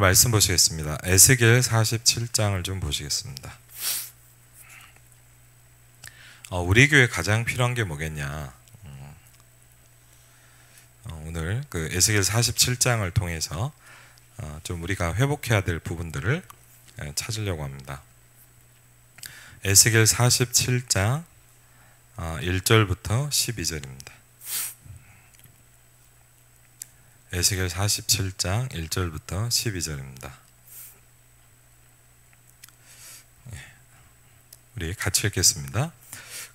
말씀 보시겠습니다. 에스겔 47장을 좀 보시겠습니다. 우리 교회 가장 필요한 게 뭐겠냐? 오늘 그 에스겔 47장을 통해서 좀 우리가 회복해야 될 부분들을 찾으려고 합니다. 에스겔 47장 1절부터 12절입니다. 에스겔 47장 1절부터 12절입니다. 우리 같이 읽겠습니다.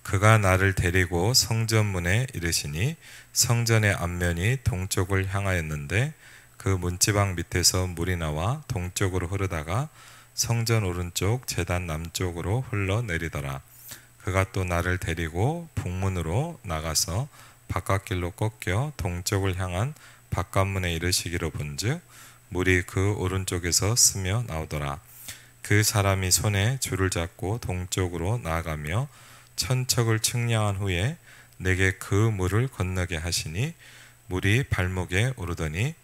그가 나를 데리고 성전문에 이르시니 성전의 앞면이 동쪽을 향하였는데 그 문지방 밑에서 물이 나와 동쪽으로 흐르다가 성전 오른쪽 제단 남쪽으로 흘러내리더라. 그가 또 나를 데리고 북문으로 나가서 바깥길로 꺾여 동쪽을 향한 바깥문에 이르시기로 본즉 물이 그 오른쪽에서 스며 나오더라. 그 사람이 손에 줄을 잡고 동쪽으로 나아가며 천척을 측량한 후에 내게 그 물을 건너게 하시니 물이 발목에 오르더니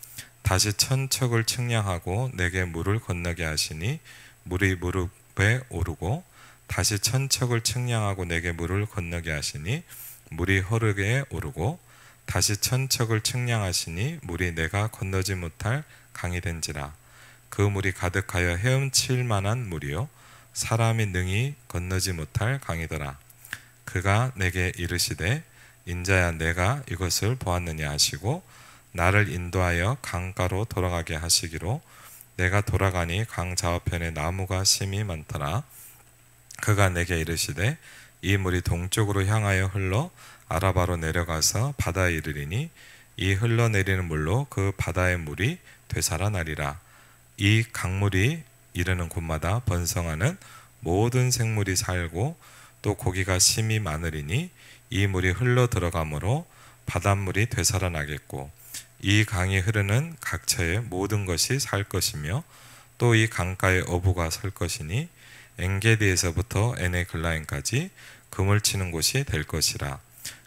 다시 천척을 측량하고 내게 물을 건너게 하시니 물이 무릎에 오르고 다시 천척을 측량하고 내게 물을 건너게 하시니 물이 허리에 오르고 다시 천척을 측량하시니 물이 내가 건너지 못할 강이 된지라. 그 물이 가득하여 헤엄칠 만한 물이요 사람이 능히 건너지 못할 강이더라. 그가 내게 이르시되 인자야 내가 이것을 보았느냐 하시고 나를 인도하여 강가로 돌아가게 하시기로 내가 돌아가니 강 좌우편에 나무가 심이 많더라. 그가 내게 이르시되 이 물이 동쪽으로 향하여 흘러 아라바로 내려가서 바다에 이르리니 이 흘러내리는 물로 그 바다의 물이 되살아나리라. 이 강물이 이르는 곳마다 번성하는 모든 생물이 살고 또 고기가 심이 많으리니 이 물이 흘러 들어가므로 바닷물이 되살아나겠고 이 강이 흐르는 각처의 모든 것이 살 것이며 또 이 강가에 어부가 설 것이니 엔게디에서부터 에네글라임까지 금을 치는 곳이 될 것이라.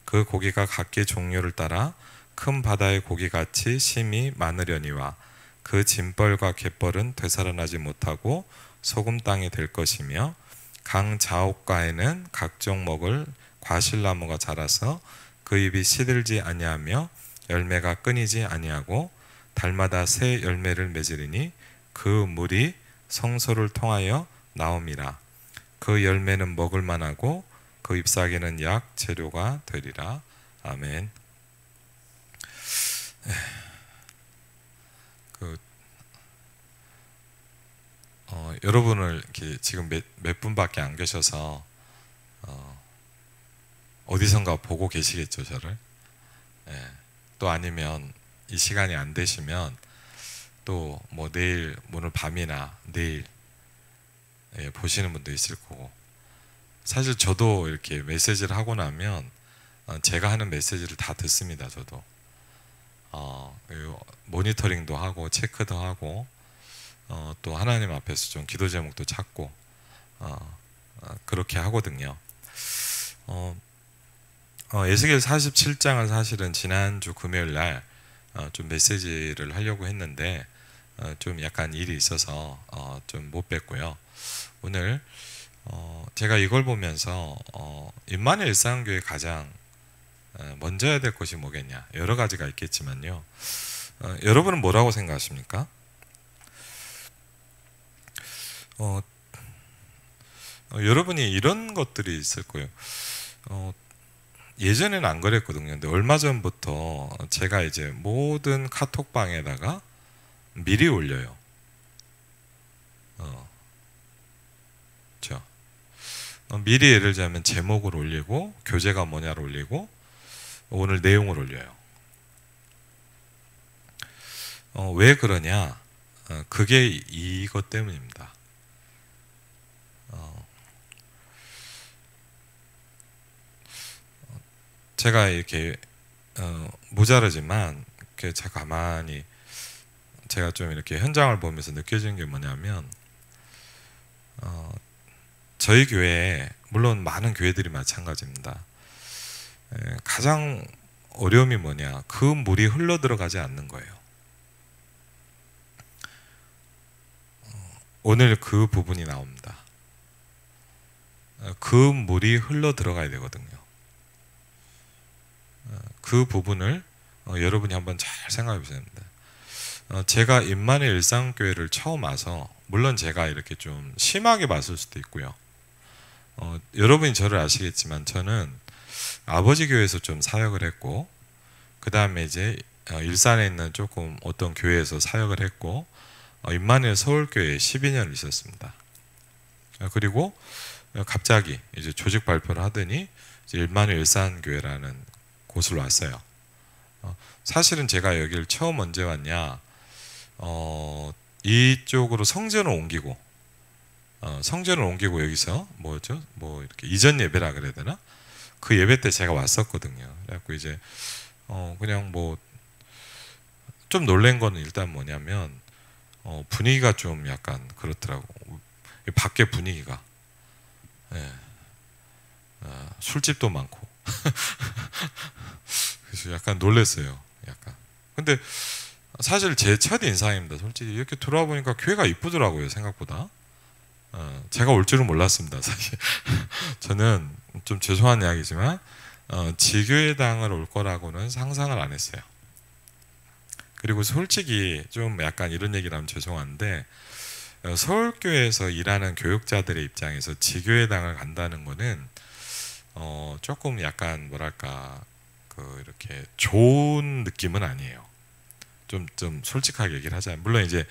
그 고기가 각기 종류를 따라 큰 바다의 고기같이 심이 많으려니와 그 짐벌과 갯벌은 되살아나지 못하고 소금 땅이 될 것이며 강 좌우가에는 각종 먹을 과실나무가 자라서 그 잎이 시들지 아니하며 열매가 끊이지 아니하고 달마다 새 열매를 맺으리니 그 물이 성소를 통하여 나옴이라. 그 열매는 먹을 만하고 그 잎사귀는 약 재료가 되리라. 아멘. 여러분을 이렇게 지금 몇 분밖에 안 계셔서 어디선가 보고 계시겠죠, 저를. 또 아니면 이 시간이 안 되시면 또 뭐 내일 오늘 밤이나 내일 보시는 분도 있을 거고. 사실 저도 이렇게 메시지를 하고 나면 제가 하는 메시지를 다 듣습니다. 저도 모니터링도 하고 체크도 하고 또 하나님 앞에서 좀 기도 제목도 찾고 그렇게 하거든요. 에스겔 47장을 사실은 지난주 금요일 날 좀 메시지를 하려고 했는데 좀 약간 일이 있어서 좀 못 뵀고요. 오늘 제가 이걸 보면서 임마누엘 일상교회 가장 먼저 해야 될 것이 뭐겠냐, 여러 가지가 있겠지만요. 여러분은 뭐라고 생각하십니까? 여러분이 이런 것들이 있을 거예요. 예전에는 안 그랬거든요. 근데 얼마 전부터 제가 이제 모든 카톡방에다가 미리 올려요. 그렇죠? 미리 예를 들자면 제목을 올리고 교재가 뭐냐를 올리고 오늘 내용을 올려요. 왜 그러냐? 그게 이것 때문입니다. 제가 이렇게 모자르지만 제가 가만히 제가 좀 이렇게 현장을 보면서 느껴지는 게 뭐냐면 저희 교회에 물론 많은 교회들이 마찬가지입니다. 가장 어려움이 뭐냐? 그 물이 흘러 들어가지 않는 거예요. 오늘 그 부분이 나옵니다. 그 물이 흘러 들어가야 되거든요. 그 부분을 여러분이 한번 잘 생각해 보셔야 됩니다. 제가 임마누엘 일상교회를 처음 와서, 물론 제가 이렇게 좀 심하게 봤을 수도 있고요. 여러분이 저를 아시겠지만 저는 아버지 교회에서 좀 사역을 했고, 그 다음에 이제 일산에 있는 조금 어떤 교회에서 사역을 했고, 임마누엘 서울교회에 12년을 있었습니다. 그리고 갑자기 이제 조직 발표를 하더니 이제 임마누엘 일산교회라는 곳을 왔어요. 사실은 제가 여기를 처음 언제 왔냐, 이쪽으로 성전을 옮기고, 여기서 뭐죠? 뭐 이렇게 이전 예배라 그래야 되나? 그 예배 때 제가 왔었거든요. 그래갖고 이제 그냥 뭐 좀 놀란 거는 일단 뭐냐면 분위기가 좀 약간 그렇더라고. 밖에 분위기가, 예. 술집도 많고 그래서 약간 놀랐어요. 약간. 근데 사실 제 첫 인상입니다. 솔직히 이렇게 들어와 보니까 교회가 이쁘더라고요. 생각보다. 제가 올 줄은 몰랐습니다. 사실 저는 좀 죄송한 이야기지만 지교회당을 올 거라고는 상상을 안 했어요. 그리고 솔직히 좀 약간 이런 얘기를 하면 죄송한데, 서울교회에서 일하는 교육자들의 입장에서 지교회당을 간다는 거는 조금 약간 뭐랄까 이렇게 좋은 느낌은 아니에요. 좀 솔직하게 얘기를 하자면, 물론 이제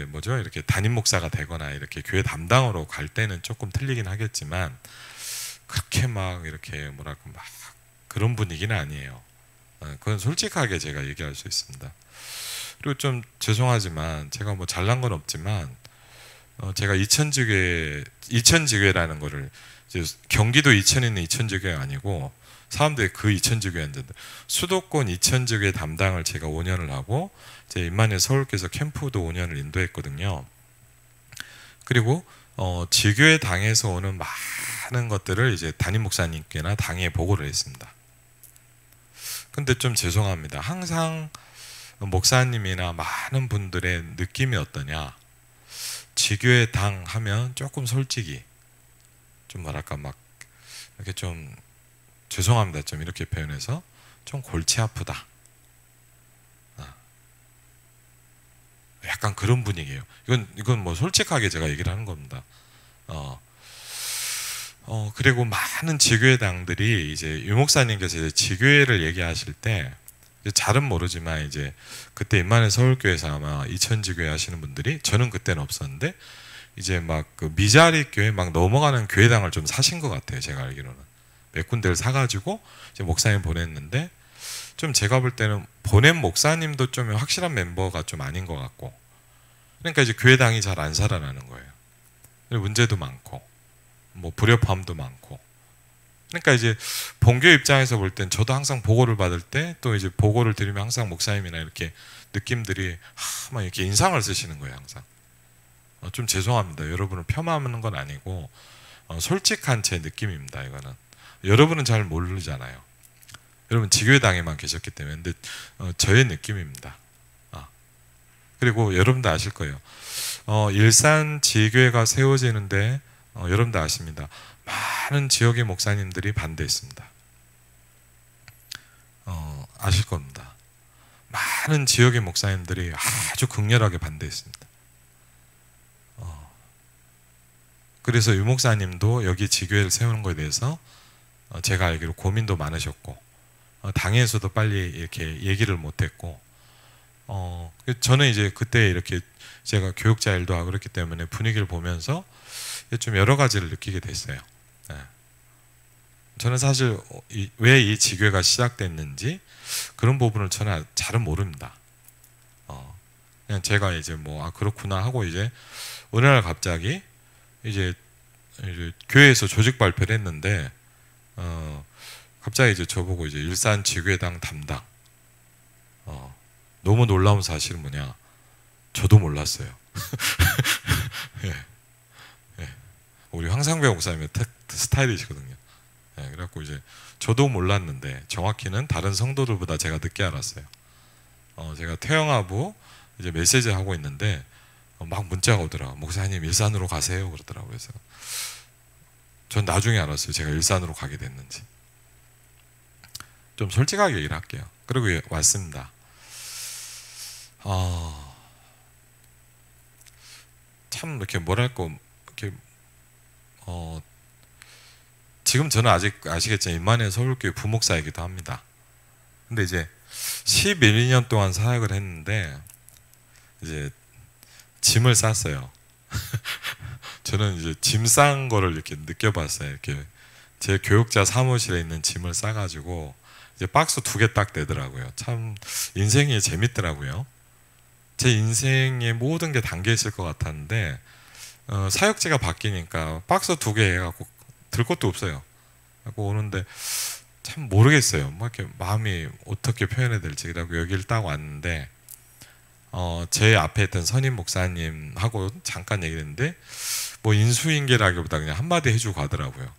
뭐죠, 이렇게 담임 목사가 되거나 이렇게 교회 담당으로 갈 때는 조금 틀리긴 하겠지만, 그렇게 막 이렇게 뭐랄까 막 그런 분위기는 아니에요. 그건 솔직하게 제가 얘기할 수 있습니다. 그리고 좀 죄송하지만 제가 뭐 잘난 건 없지만 제가 이천지교회라는 거를, 이제 경기도 이천에 있는 이천지교회가 아니고 사람들이 그 이천지교회 앉는데, 수도권 이천지교회 담당을 제가 5년을 하고, 제 임마누엘 서울교회에서 캠프도 5년을 인도했거든요. 그리고 지교회 당에서 오는 많은 것들을 이제 담임 목사님께나 당에 보고를 했습니다. 근데 좀 죄송합니다. 항상 목사님이나 많은 분들의 느낌이 어떠냐, 지교회 당 하면 조금 솔직히 좀 뭐랄까 막 이렇게 좀 죄송합니다. 좀 이렇게 표현해서 좀 골치 아프다. 약간 그런 분위기예요. 이건 뭐 솔직하게 제가 얘기를 하는 겁니다. 그리고 많은 지교회당들이 이제 유 목사님께서 이제 지교회를 얘기하실 때, 잘은 모르지만 이제 그때 임마누엘 서울교회에서 아마 이천지교회 하시는 분들이, 저는 그때는 없었는데 이제 막 그 미자리 교회 막 넘어가는 교회당을 좀 사신 것 같아요. 제가 알기로는 몇 군데를 사가지고 이제 목사님 보냈는데, 좀 제가 볼 때는 보낸 목사님도 좀 확실한 멤버가 좀 아닌 것 같고, 그러니까 이제 교회당이 잘 안 살아나는 거예요. 문제도 많고 뭐 불협화음도 많고. 그러니까 이제 본교 입장에서 볼 땐 저도 항상 보고를 받을 때, 또 이제 보고를 드리면 항상 목사님이나 이렇게 느낌들이 막 이렇게 인상을 쓰시는 거예요. 항상. 좀 죄송합니다. 여러분을 폄하하는 건 아니고 솔직한 제 느낌입니다. 이거는 여러분은 잘 모르잖아요. 여러분 지교회당에만 계셨기 때문에. 근데 저의 느낌입니다. 그리고 여러분도 아실 거예요. 일산 지교회가 세워지는데 여러분도 아십니다. 많은 지역의 목사님들이 반대했습니다. 아실 겁니다. 많은 지역의 목사님들이 아주 극렬하게 반대했습니다. 그래서 유 목사님도 여기 지교회를 세우는 것에 대해서 제가 알기로 고민도 많으셨고, 당에서도 빨리 이렇게 얘기를 못했고, 저는 이제 그때 이렇게 제가 교육자 일도 하고 그렇기 때문에 분위기를 보면서 좀 여러 가지를 느끼게 됐어요. 저는 사실 왜 이 지교회가 시작됐는지 그런 부분을 저는 잘은 모릅니다. 그냥 제가 이제 뭐 그렇구나 하고, 이제 어느 날 갑자기 이제 교회에서 조직 발표를 했는데, 갑자기 이제 저보고 이제 일산 지교회당 담당. 너무 놀라운 사실은 뭐냐, 저도 몰랐어요. 예. 예. 우리 황상배 목사님의 스타일이시거든요. 예. 그래갖고 이제 저도 몰랐는데, 정확히는 다른 성도들보다 제가 늦게 알았어요. 제가 퇴영하고 이제 메시지 하고 있는데 막 문자가 오더라. 목사님 일산으로 가세요 그러더라고요. 그래서 전 나중에 알았어요. 제가 일산으로 가게 됐는지. 좀 솔직하게 얘기를 할게요. 그리고 왔습니다. 참 이렇게 뭐랄까 이렇게 지금 저는 아직 아시겠지만 임마누엘 서울교회 부목사이기도 합니다. 근데 이제 11년 동안 사역을 했는데 이제 짐을 쌌어요. 저는 이제 짐 싼 거를 이렇게 느껴봤어요. 이렇게 제 교육자 사무실에 있는 짐을 싸가지고 이제 박스 2개 딱 되더라고요. 참 인생이 재밌더라고요. 제 인생의 모든 게 담겨 있을 것 같았는데 사역지가 바뀌니까 박스 2개 해갖고 들 것도 없어요. 하고 오는데 참 모르겠어요. 뭐 이렇게 마음이 어떻게 표현해야 될지. 그래고 여기를 딱 왔는데 제 앞에 있던 선임 목사님하고 잠깐 얘기했는데 뭐 인수인계라기보다 그냥 한마디 해주고 가더라고요.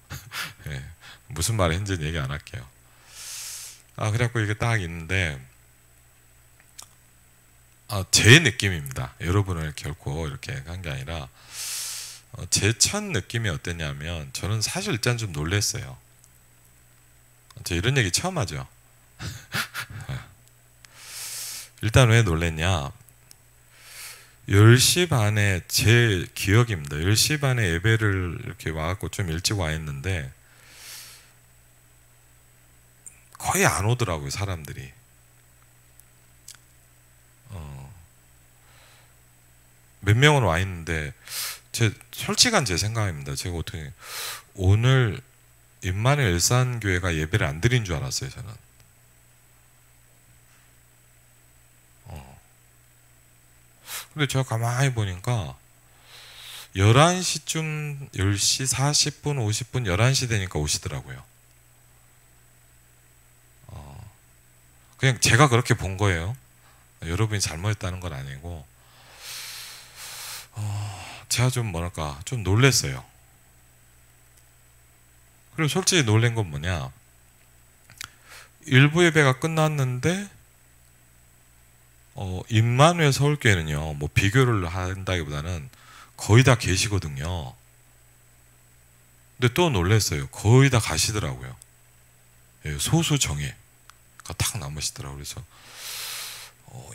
예, 무슨 말을 했는지는 얘기 안 할게요. 그래갖고 이게 딱 있는데 제 느낌입니다. 여러분을 결코 이렇게 한 게 아니라 제 첫 느낌이 어땠냐면 저는 사실 일단 좀 놀랬어요. 저 이런 얘기 처음 하죠. 일단 왜 놀랬냐, 10시 반에 제 기억입니다. 10시 반에 예배를 이렇게 와갖고 좀 일찍 와 있는데 거의 안 오더라고요, 사람들이. 몇 명은 와 있는데 솔직한 제 생각입니다. 제가 어떻게 오늘 임마누엘 일산교회가 예배를 안 드린 줄 알았어요, 저는. 근데 제가 가만히 보니까 11시쯤 10시 40분 50분 11시 되니까 오시더라고요. 그냥 제가 그렇게 본 거예요. 여러분이 잘못했다는 건 아니고 제가 좀 뭐랄까 좀 놀랬어요. 그리고 솔직히 놀란 건 뭐냐, 일부 예배가 끝났는데 임마누엘 서울교회는요, 뭐 비교를 한다기보다는 거의 다 계시거든요. 근데 또 놀랐어요. 거의 다 가시더라고요. 예, 소수 정예가 딱 남으시더라고요. 그래서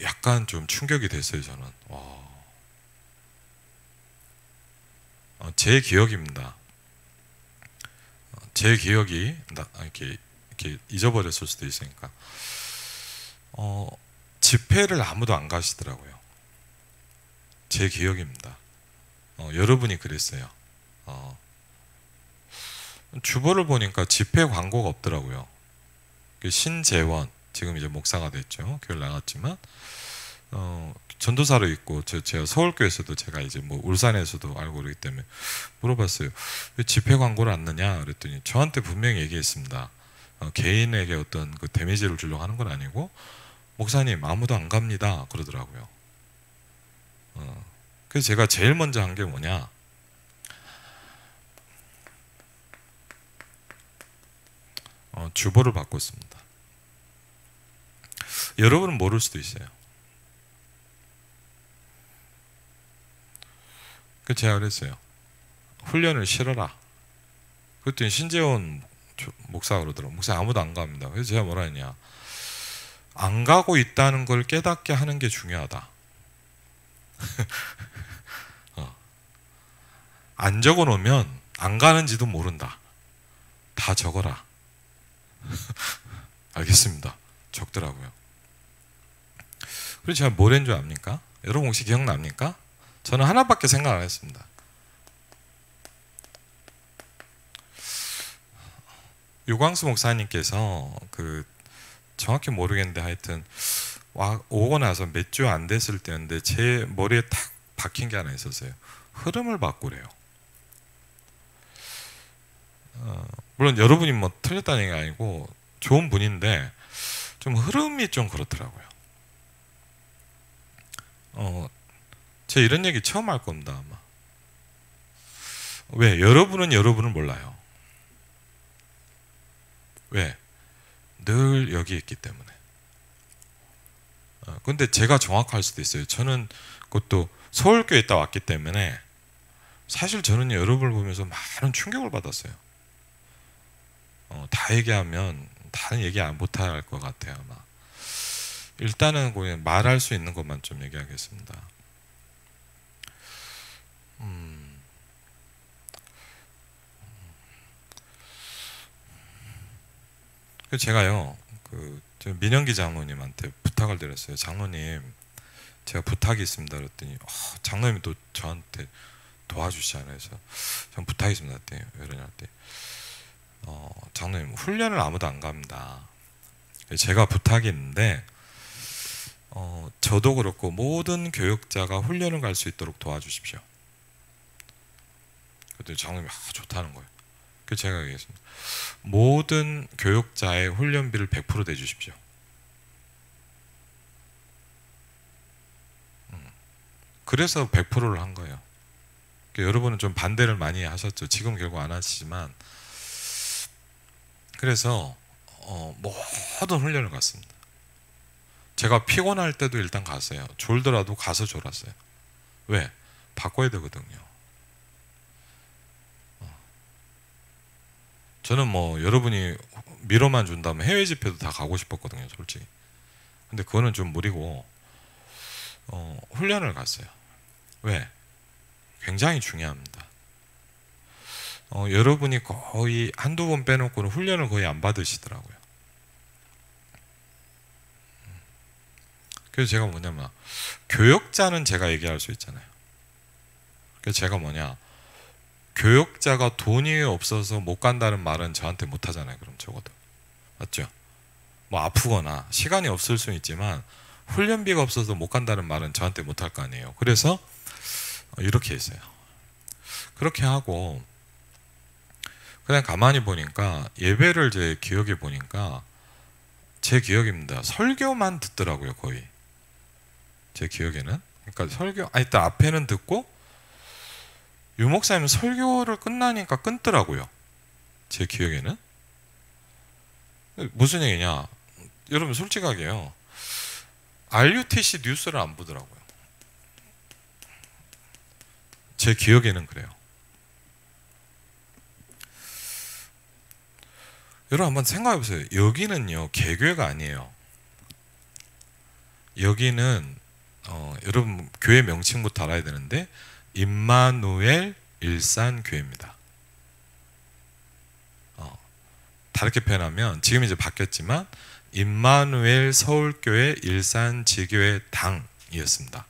약간 좀 충격이 됐어요, 저는. 제 기억입니다. 제 기억이 이렇게 잊어버렸을 수도 있으니까 집회를 아무도 안 가시더라고요. 제 기억입니다. 여러분이 그랬어요. 주보를 보니까 집회 광고가 없더라고요. 신재원 지금 이제 목사가 됐죠. 교회 나갔지만 전도사로 있고 제가 서울교회에서도 제가 이제 뭐 울산에서도 알고 그러기 때문에 물어봤어요. 왜 집회 광고를 안 넣냐 그랬더니 저한테 분명히 얘기했습니다. 개인에게 어떤 그 데미지를 주려고 하는 건 아니고 목사님 아무도 안 갑니다 그러더라고요. 그래서 제가 제일 먼저 한 게 뭐냐, 주보를 바꿨습니다. 여러분은 모를 수도 있어요. 그래서 제가 그랬어요. 훈련을 실어라. 그랬더니 신재원 목사가 그러더라고요. 목사 아무도 안 갑니다. 그래서 제가 뭐라 했냐, 안 가고 있다는 걸 깨닫게 하는 게 중요하다. 안 적어 놓으면 안 가는지도 모른다. 다 적어라. 알겠습니다. 적더라고요. 그래서 제가 뭘 했는 줄 압니까? 여러분 혹시 기억납니까? 저는 하나밖에 생각 안 했습니다. 유광수 목사님께서 정확히 모르겠는데 하여튼 오고 나서 몇 주 안 됐을 때였는데 제 머리에 탁 박힌 게 하나 있었어요. 흐름을 바꾸래요. 물론 여러분이 뭐 틀렸다는 얘기가 아니고 좋은 분인데 좀 흐름이 좀 그렇더라고요. 제가 이런 얘기 처음 할 겁니다 아마. 왜? 여러분은 여러분을 몰라요. 왜? 늘 여기 있기 때문에. 근데 제가 정확할 수도 있어요. 저는 그것도 서울교에 있다 왔기 때문에 사실 저는 여러분을 보면서 많은 충격을 받았어요. 다 얘기하면 다른 얘기 못할 것 같아요. 아마. 일단은 그냥 말할 수 있는 것만 좀 얘기하겠습니다. 제가요, 민영기 장로님한테 부탁을 드렸어요. 장로님, 제가 부탁이 있습니다. 그랬더니 장로님이 또 저한테 도와주시잖아요. 그래서 전 부탁이 있습니다. 그랬더니 왜 그러냐 했더니 장로님, 훈련을 아무도 안 갑니다. 제가 부탁이 있는데 저도 그렇고 모든 교육자가 훈련을 갈 수 있도록 도와주십시오. 그랬더니 장로님이 좋다는 거예요. 그래서 제가 얘기했습니다. 모든 교육자의 훈련비를 100% 내주십시오. 그래서 100%를 한 거예요. 그러니까 여러분은 좀 반대를 많이 하셨죠. 지금 결국 안 하시지만. 그래서 모든 훈련을 갔습니다. 제가 피곤할 때도 일단 갔어요. 졸더라도 가서 졸았어요. 왜? 바꿔야 되거든요. 저는 여러분이 미뤄만 준다면 해외 집회도 다 가고 싶었거든요, 솔직히. 근데 그거는 좀 무리고 훈련을 갔어요. 왜? 굉장히 중요합니다. 여러분이 거의 한두 번 빼놓고는 훈련을 거의 안 받으시더라고요. 그래서 제가 뭐냐면 교육자는 제가 얘기할 수 있잖아요. 그래서 제가 교육자가 돈이 없어서 못 간다는 말은 저한테 못 하잖아요. 그럼 적어도. 맞죠? 아프거나 시간이 없을 수는 있지만 훈련비가 없어서 못 간다는 말은 저한테 못 할 거 아니에요. 그래서 이렇게 했어요. 그렇게 하고 그냥 가만히 보니까 예배를 제 기억에 보니까 제 기억입니다. 설교만 듣더라고요, 거의. 제 기억에는. 그러니까 일단 앞에는 듣고 유목사님 설교를 끝나니까 끊더라고요. 제 기억에는. 무슨 얘기냐? 여러분 솔직하게요. RUTC 뉴스를 안 보더라고요. 제 기억에는 그래요. 여러분 한번 생각해 보세요. 여기는요 개교회가 아니에요. 여기는 여러분 교회 명칭부터 알아야 되는데 임마누엘 일산교회입니다. 다르게 표현하면 지금 이제 바뀌었지만 임마누엘 서울교회 일산지교회 당이었습니다.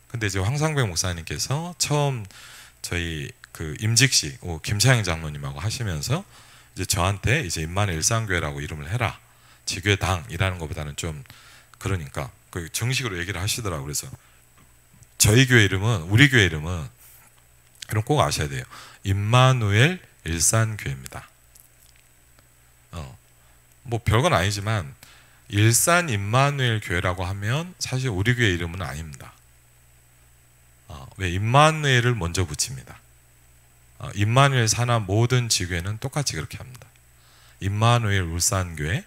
근데 이제 황상백 목사님께서 처음 저희 임직식 김차영 장로님하고 하시면서 이제 저한테 이제 임마누엘 일산교회라고 이름을 해라. 지교회 당이라는 것보다는 좀 그러니까 정식으로 얘기를 하시더라고요. 그래서 저희 교회 이름은 우리 교회 이름은 그럼 꼭 아셔야 돼요. 임마누엘 일산교회입니다. 별건 아니지만 일산 임마누엘 교회라고 하면 사실 우리 교회 이름은 아닙니다. 왜? 임마누엘을 먼저 붙입니다. 임마누엘 산하 모든 지교회는 똑같이 그렇게 합니다. 임마누엘 울산교회,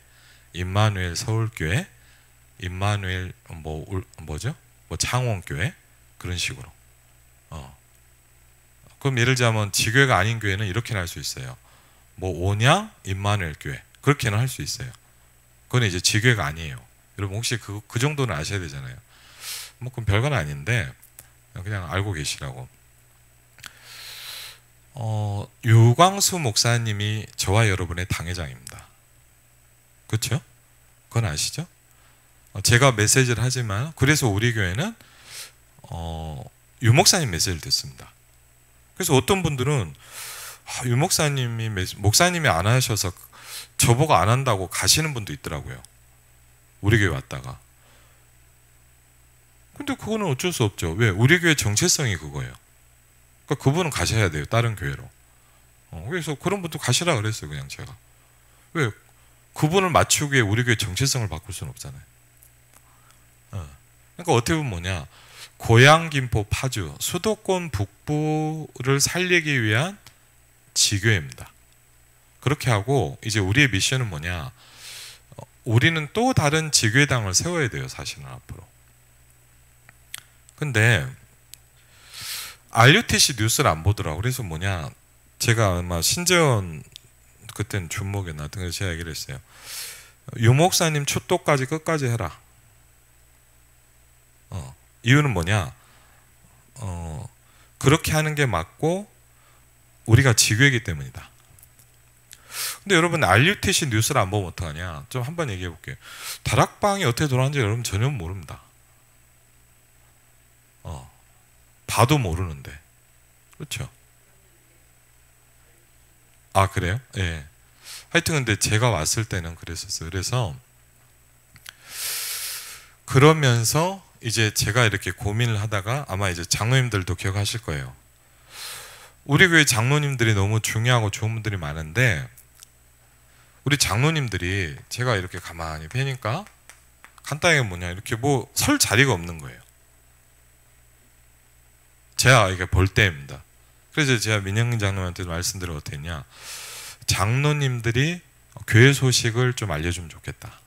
임마누엘 서울교회, 임마누엘 창원교회 그런 식으로. 그럼 예를 들자면 지교회가 아닌 교회는 이렇게는 할 수 있어요. 온양 임마누엘 교회 그렇게는 할 수 있어요. 그건 이제 지교회가 아니에요. 여러분 혹시 그 정도는 아셔야 되잖아요. 그럼 별건 아닌데 그냥 알고 계시라고. 유광수 목사님이 저와 여러분의 당회장입니다. 그렇죠? 그건 아시죠? 제가 메시지를 하지만 그래서 우리 교회는 유 목사님 메시지를 듣습니다. 그래서 어떤 분들은 유 목사님이 안 하셔서 저보고 안 한다고 가시는 분도 있더라고요. 우리 교회 왔다가. 근데 그거는 어쩔 수 없죠. 왜? 우리 교회 정체성이 그거예요. 그러니까 그분은 가셔야 돼요. 다른 교회로. 그래서 그런 분도 가시라 그랬어요. 그냥 제가. 왜? 그분을 맞추기 위해 우리 교회 정체성을 바꿀 수는 없잖아요. 그러니까 어떻게 보면 고양, 김포, 파주, 수도권 북부를 살리기 위한 지교회입니다. 그렇게 하고 이제 우리의 미션은 우리는 또 다른 지교회당을 세워야 돼요. 사실은 앞으로. 근데 RUTC 뉴스를 안 보더라고. 그래서 뭐냐, 제가 아마 신재원 그때는 준목이었나 등에서 제가 얘기를 했어요. 유 목사님 축도까지 끝까지 해라. 이유는 뭐냐, 그렇게 하는 게 맞고 우리가 지교이기 때문이다. 근데 여러분 RUTC 뉴스를 안 보면 어떡하냐? 좀 한번 얘기해 볼게요. 다락방이 어떻게 돌아가는지 여러분 전혀 모릅니다. 봐도 모르는데. 그렇죠? 아, 그래요? 예. 하여튼 근데 제가 왔을 때는 그랬었어요. 그래서 그러면서 이제 제가 이렇게 고민을 하다가 아마 이제 장로님들도 기억하실 거예요. 우리 교회 장로님들이 너무 중요하고 좋은 분들이 많은데 우리 장로님들이 제가 이렇게 가만히 뵈니까 간단하게 뭐냐, 이렇게 뭐 설 자리가 없는 거예요. 제가 이게 볼 때입니다. 그래서 제가 민영민 장로님한테도 말씀드려 어떻게 했냐, 장로님들이 교회 소식을 좀 알려주면 좋겠다.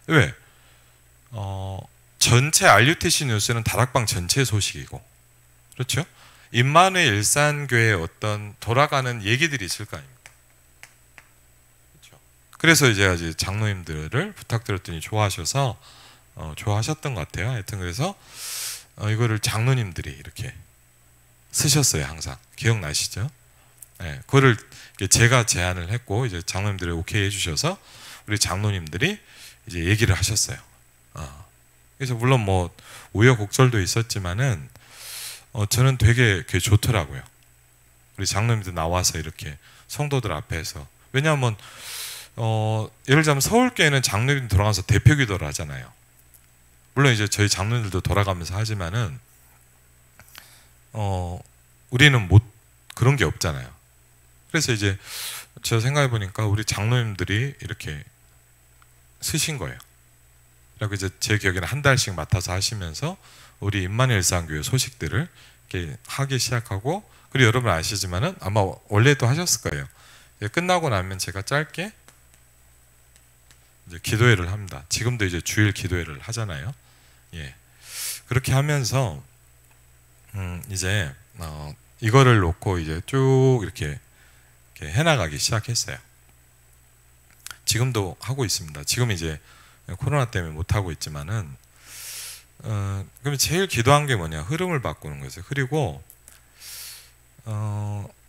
왜? 전체 RUTC 뉴스는 다락방 전체 소식이고, 그렇죠? 임마누엘 일산교회의 어떤 돌아가는 얘기들이 있을 거 아닙니까? 그렇죠? 그래서 제가 이제 장로님들을 부탁드렸더니 좋아하셔서 좋아하셨던 것 같아요. 하여튼 그래서 이거를 장로님들이 이렇게 쓰셨어요. 항상 기억나시죠? 네, 그거를 제가 제안을 했고 이제 장로님들이 오케이 해주셔서 우리 장로님들이 이제 얘기를 하셨어요. 그래서 물론 뭐 우여곡절도 있었지만은 저는 되게 그게 좋더라고요. 우리 장로님들 나와서 이렇게 성도들 앞에서, 왜냐하면 예를 들자면 서울교회는 장로님 돌아가서 대표기도를 하잖아요. 물론 이제 저희 장로님들도 돌아가면서 하지만은 우리는 못 그런 게 없잖아요. 그래서 이제 제가 생각해 보니까 우리 장로님들이 이렇게 쓰신 거예요. 그리고 이제 제 기억에는 한 달씩 맡아서 하시면서 우리 임마누엘 일산교회 소식들을 이렇게 하기 시작하고, 그리고 여러분 아시지만은 아마 원래도 하셨을 거예요. 끝나고 나면 제가 짧게 이제 기도회를 합니다. 지금도 이제 주일 기도회를 하잖아요. 예. 그렇게 하면서 이제 이거를 놓고 이제 쭉 이렇게 해나가기 시작했어요. 지금도 하고 있습니다. 지금 이제 코로나 때문에 못 하고 있지만은 그럼 제일 기도한 게 뭐냐, 흐름을 바꾸는 거죠. 그리고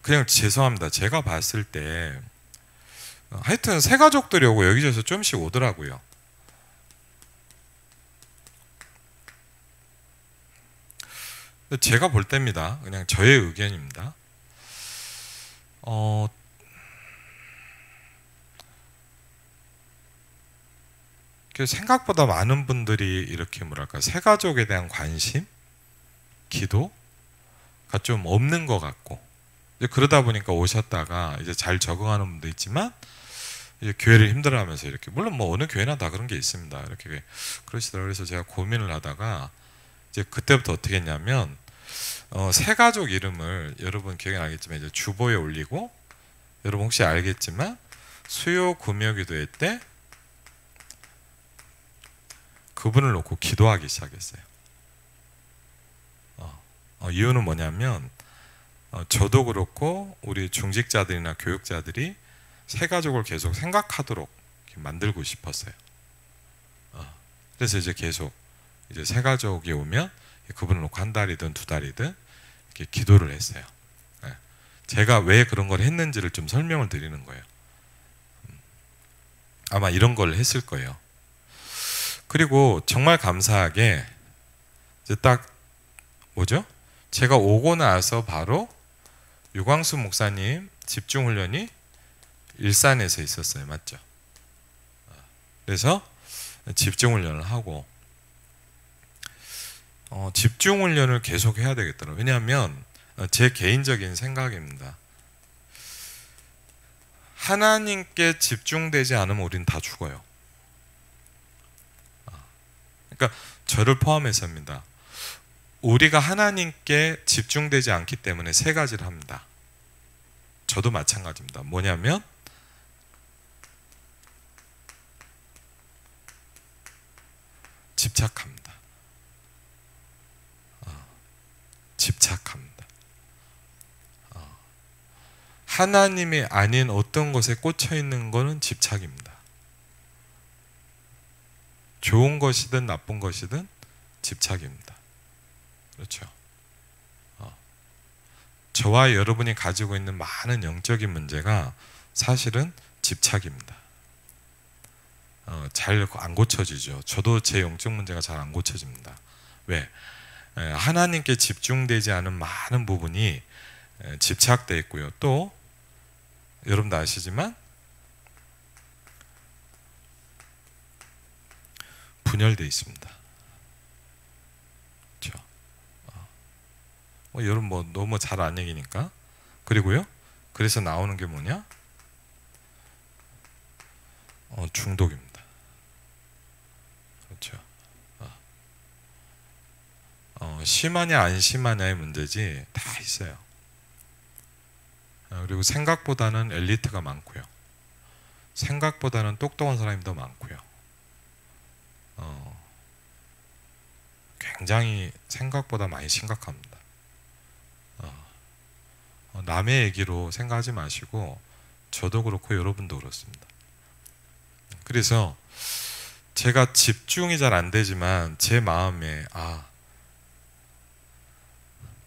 그냥 죄송합니다. 제가 봤을 때 하여튼 새 가족들이 오고 여기저기서 좀씩 오더라고요. 제가 볼 때입니다. 그냥 저의 의견입니다. 생각보다 많은 분들이 이렇게 뭐랄까 새 가족에 대한 관심, 기도가 좀 없는 것 같고, 이제 그러다 보니까 오셨다가 이제 잘 적응하는 분도 있지만 이제 교회를 힘들어하면서 이렇게, 물론 뭐 어느 교회나 다 그런 게 있습니다. 이렇게 그러시더라고요. 그래서 제가 고민을 하다가 이제 그때부터 어떻게 했냐면 새 가족 이름을 여러분 기억이 나겠지만 이제 주보에 올리고, 여러분 혹시 알겠지만 수요 금요 기도회 때 그분을 놓고 기도하기 시작했어요. 이유는 뭐냐면 저도 그렇고 우리 중직자들이나 교육자들이 새 가족을 계속 생각하도록 만들고 싶었어요. 그래서 이제 계속 이제 새 가족이 오면 그분을 놓고 한 달이든 두 달이든 이렇게 기도를 했어요. 제가 왜 그런 걸 했는지를 좀 설명을 드리는 거예요. 아마 이런 걸 했을 거예요. 그리고 정말 감사하게 이제 딱 뭐죠? 제가 오고 나서 바로 유광수 목사님 집중훈련이 일산에서 있었어요. 맞죠? 그래서 집중훈련을 하고 집중훈련을 계속 해야 되겠더라고요. 왜냐하면 제 개인적인 생각입니다. 하나님께 집중되지 않으면 우리는 다 죽어요. 그러니까 저를 포함해서입니다. 우리가 하나님께 집중되지 않기 때문에 세 가지를 합니다. 저도 마찬가지입니다. 뭐냐면 집착합니다. 집착합니다. 하나님이 아닌 어떤 것에 꽂혀 있는 것은 집착입니다. 좋은 것이든 나쁜 것이든 집착입니다. 그렇죠. 저와 여러분이 가지고 있는 많은 영적인 문제가 사실은 집착입니다. 잘 안 고쳐지죠. 저도 제 영적 문제가 잘 안 고쳐집니다. 왜? 하나님께 집중되지 않은 많은 부분이 집착되어 있고요. 또 여러분도 아시지만 분열되어 있습니다. 그렇죠? 여러분 너무 잘 안 얘기니까. 그리고요. 그래서 나오는 게 뭐냐? 중독입니다. 그렇죠. 심하냐 안 심하냐의 문제지 다 있어요. 그리고 생각보다는 엘리트가 많고요. 생각보다는 똑똑한 사람이 더 많고요. 굉장히 생각보다 많이 심각합니다. 남의 얘기로 생각하지 마시고 저도 그렇고 여러분도 그렇습니다. 그래서 제가 집중이 잘 안 되지만 제 마음에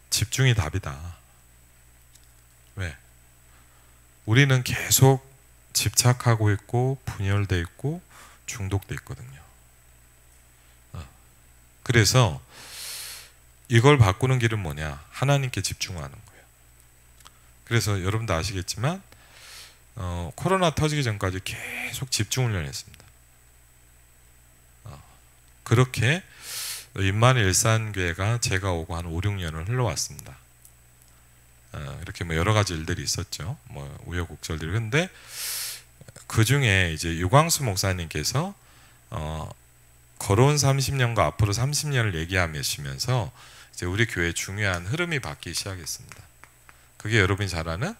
집중이 답이다. 왜? 우리는 계속 집착하고 있고 분열돼 있고 중독돼 있거든요. 그래서 이걸 바꾸는 길은 뭐냐? 하나님께 집중하는 거예요. 그래서 여러분도 아시겠지만 코로나 터지기 전까지 계속 집중 훈련했습니다. 그렇게 임마누엘 일산교회가 제가 오고 한 5, 6년을 흘러왔습니다. 이렇게 여러 가지 일들이 있었죠. 우여곡절들이. 근데 그 중에 이제 유광수 목사님께서 걸어온 30년과 앞으로 30년을 얘기하시면서 이제 우리 교회의 중요한 흐름이 바뀌기 시작했습니다. 그게 여러분이 잘 아는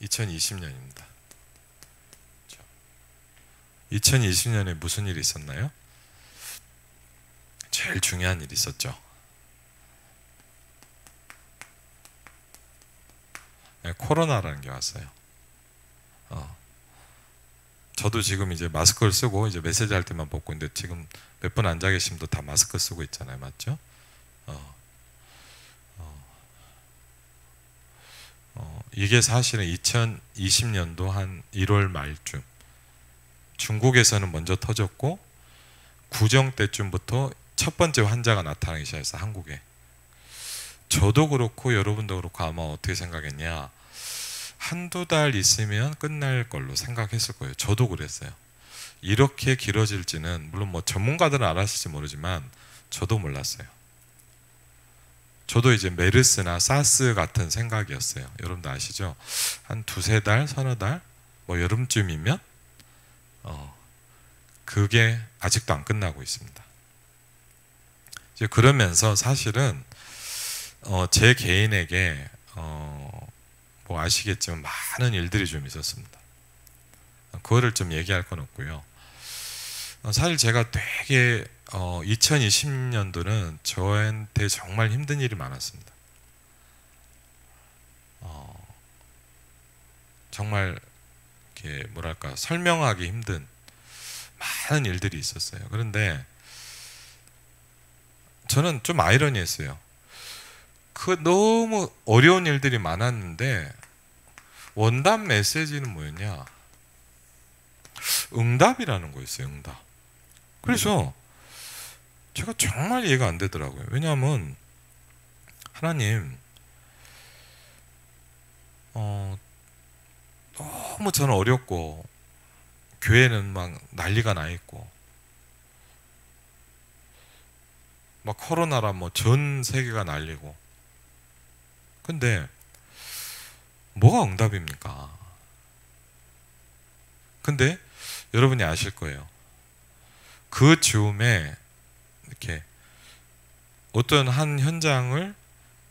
2020년입니다. 2020년에 무슨 일이 있었나요? 제일 중요한 일이 있었죠. 코로나라는 게 왔어요. 저도 지금 이제 마스크를 쓰고 이제 메시지 할 때만 벗고 있는데 지금 몇 분 앉아 계신 분도 다 마스크 쓰고 있잖아요. 맞죠? 이게 사실은 2020년도 한 1월 말쯤 중국에서는 먼저 터졌고 구정 때쯤부터 첫 번째 환자가 나타나기 시작했어요. 한국에. 저도 그렇고 여러분도 그렇고 아마 어떻게 생각했냐, 한두 달 있으면 끝날 걸로 생각했을 거예요. 저도 그랬어요. 이렇게 길어질지는 물론 전문가들은 알았을지 모르지만 저도 몰랐어요. 저도 이제 메르스나 사스 같은 생각이었어요. 여러분도 아시죠? 한 두세 달, 서너 달, 여름쯤이면 그게 아직도 안 끝나고 있습니다. 이제 그러면서 사실은 제 개인에게 아시겠지만 많은 일들이 좀 있었습니다. 그거를 좀 얘기할 건 없고요. 사실 제가 되게 2020년도는 저한테 정말 힘든 일이 많았습니다. 정말 이렇게 뭐랄까 설명하기 힘든 많은 일들이 있었어요. 그런데 저는 좀 아이러니했어요. 너무 어려운 일들이 많았는데 원답 메시지는 뭐였냐? 응답이라는 거였어요. 응답. 그래서 제가 정말 이해가 안 되더라고요. 왜냐하면 하나님 너무 저는 어렵고 교회는 막 난리가 나 있고 막 코로나라 전 세계가 난리고, 근데 뭐가 응답입니까? 근데 여러분이 아실 거예요. 그 즈음에 이렇게 어떤 한 현장을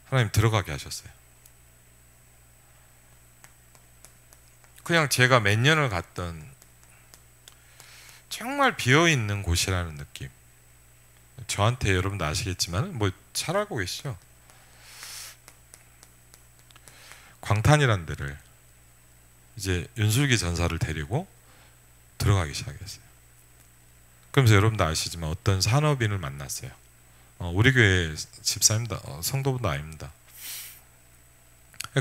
하나님 들어가게 하셨어요. 그냥 제가 몇 년을 갔던 정말 비어있는 곳이라는 느낌. 저한테 여러분도 아시겠지만 잘 알고 계시죠? 광탄이라는 데를 이제 윤술기 전사를 데리고 들어가기 시작했어요. 그러면서 여러분도 아시지만 어떤 산업인을 만났어요. 우리 교회 집사입니다. 성도분도 아닙니다.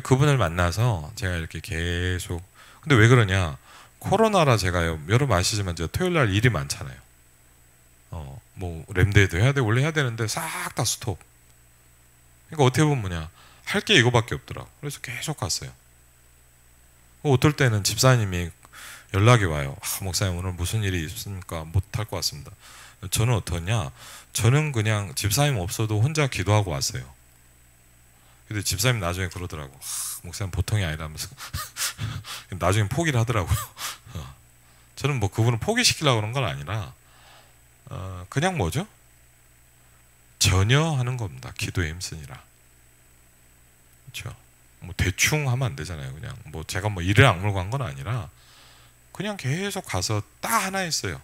그분을 만나서 제가 이렇게 계속, 근데 왜 그러냐, 코로나라 제가요, 여러분 아시지만 제가 토요일날 일이 많잖아요. 뭐 램데이도 해야 돼, 원래 해야 되는데 싹 다 스톱. 그러니까 어떻게 보면 뭐냐, 할 게 이거밖에 없더라고. 그래서 계속 갔어요. 어떨 때는 집사님이 연락이 와요. 목사님 오늘 무슨 일이 있습니까? 못할 것 같습니다. 저는 어떠냐, 저는 그냥 집사님 없어도 혼자 기도하고 왔어요. 근데 집사님 나중에 그러더라고. 목사님 보통이 아니라면서 나중에 포기를 하더라고요. 저는 뭐 그분을 포기시키려고 그런 건 아니라 그냥 뭐죠? 전혀 하는 겁니다. 기도에 힘쓰니라. 그렇죠? 뭐 대충 하면 안 되잖아요. 그냥 뭐 제가 뭐 일을 악물고 한 건 아니라 그냥 계속 가서 딱 하나 했어요.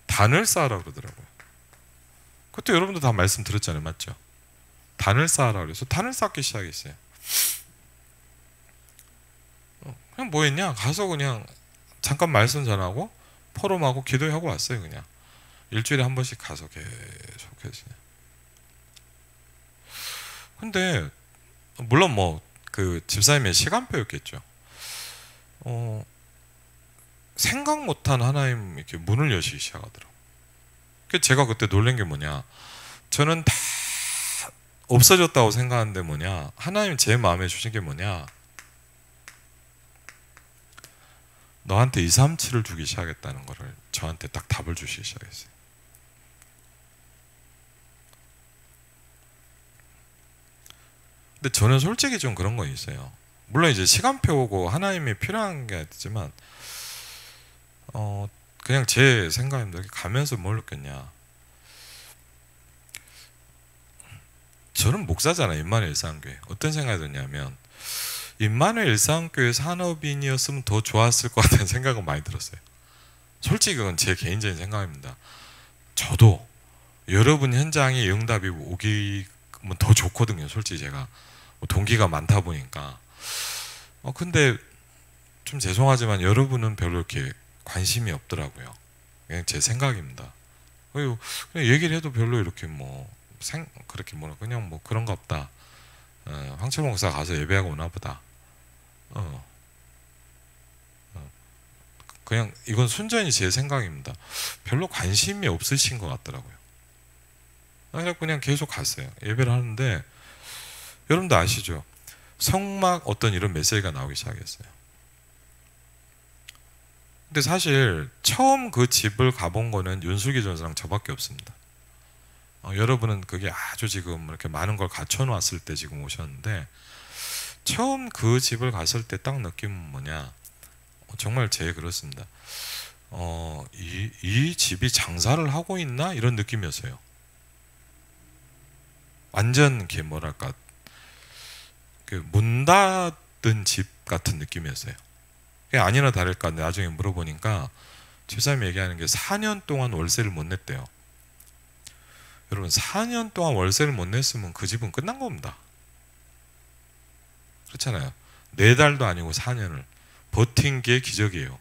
단을 쌓으라 그러더라고요. 그때 여러분도 다 말씀 들었잖아요. 맞죠? 단을 쌓으라 그래서 단을 쌓기 시작했어요. 그냥 뭐 했냐? 가서 그냥 잠깐 말씀 전하고 포럼하고 기도하고 왔어요. 그냥 일주일에 한 번씩 가서 계속했어요. 근데 물론 뭐 그 집사님의 시간표였겠죠. 생각 못한 하나님 이렇게 문을 여시기 시작하더라고요. 제가 그때 놀란 게 뭐냐, 저는 다 없어졌다고 생각하는데 뭐냐, 하나님 제 마음에 주신 게 뭐냐, 너한테 237을 주기 시작했다는 거를 저한테 딱 답을 주시기 시작했어요. 근데 저는 솔직히 좀 그런 건 있어요. 물론 이제 시간표고 하나님이 필요한 게 있지만 그냥 제 생각입니다. 가면서 뭘 느꼈냐, 저는 목사잖아요. 임마누엘 일상교회. 어떤 생각이 드냐면 임마누엘 일상교회 산업인이었으면 더 좋았을 것 같다는 생각은 많이 들었어요. 솔직히 그건 제 개인적인 생각입니다. 저도 여러분 현장에 응답이 오기면 더 좋거든요. 솔직히 제가 동기가 많다 보니까. 근데 좀 죄송하지만 여러분은 별로 이렇게 관심이 없더라고요. 그냥 제 생각입니다. 그냥 얘기를 해도 별로 이렇게 뭐 그렇게 뭐라 그냥 뭐 그런 거 없다. 황철 목사 가서 예배하고 오나 보다. 그냥 이건 순전히 제 생각입니다. 별로 관심이 없으신 것 같더라고요. 그냥 계속 갔어요. 예배를 하는데 여러분도 아시죠? 성막 어떤 이런 메시지가 나오기 시작했어요. 근데 사실 처음 그 집을 가본 거는 윤슬기 전사랑 저밖에 없습니다. 여러분은 그게 아주 지금 이렇게 많은 걸 갖춰놨을 때 지금 오셨는데, 처음 그 집을 갔을 때 딱 느낌은 뭐냐, 정말 제 그렇습니다. 이 집이 장사를 하고 있나 이런 느낌이었어요. 완전 이렇게 뭐랄까, 그 문 닫은 집 같은 느낌이었어요. 그게 아니나 다를까 나중에 물어보니까 집사님이 얘기하는 게 4년 동안 월세를 못 냈대요. 여러분 4년 동안 월세를 못 냈으면 그 집은 끝난 겁니다. 그렇잖아요. 4달도 아니고 4년을 버틴 게 기적이에요.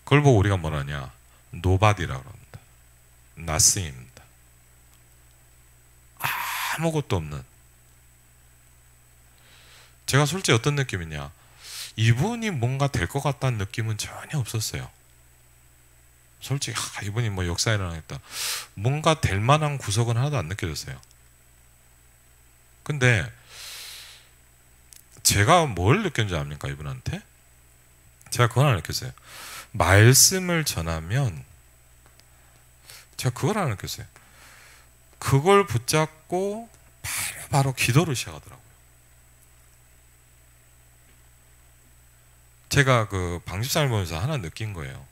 그걸 보고 우리가 뭐라냐, 노바디라고 합니다. nothing입니다. 아무것도 없는. 제가 솔직히 어떤 느낌이냐, 이분이 뭔가 될 것 같다는 느낌은 전혀 없었어요. 솔직히 이분이 뭐 역사에 일어나겠다, 뭔가 될 만한 구석은 하나도 안 느껴졌어요. 근데 제가 뭘 느꼈는지 압니까? 이분한테 제가 그걸 하나 느꼈어요. 말씀을 전하면 제가 그걸 하나 느꼈어요. 그걸 붙잡고 바로 기도를 시작하더라고요. 제가 그 방집사를 보면서 하나 느낀 거예요.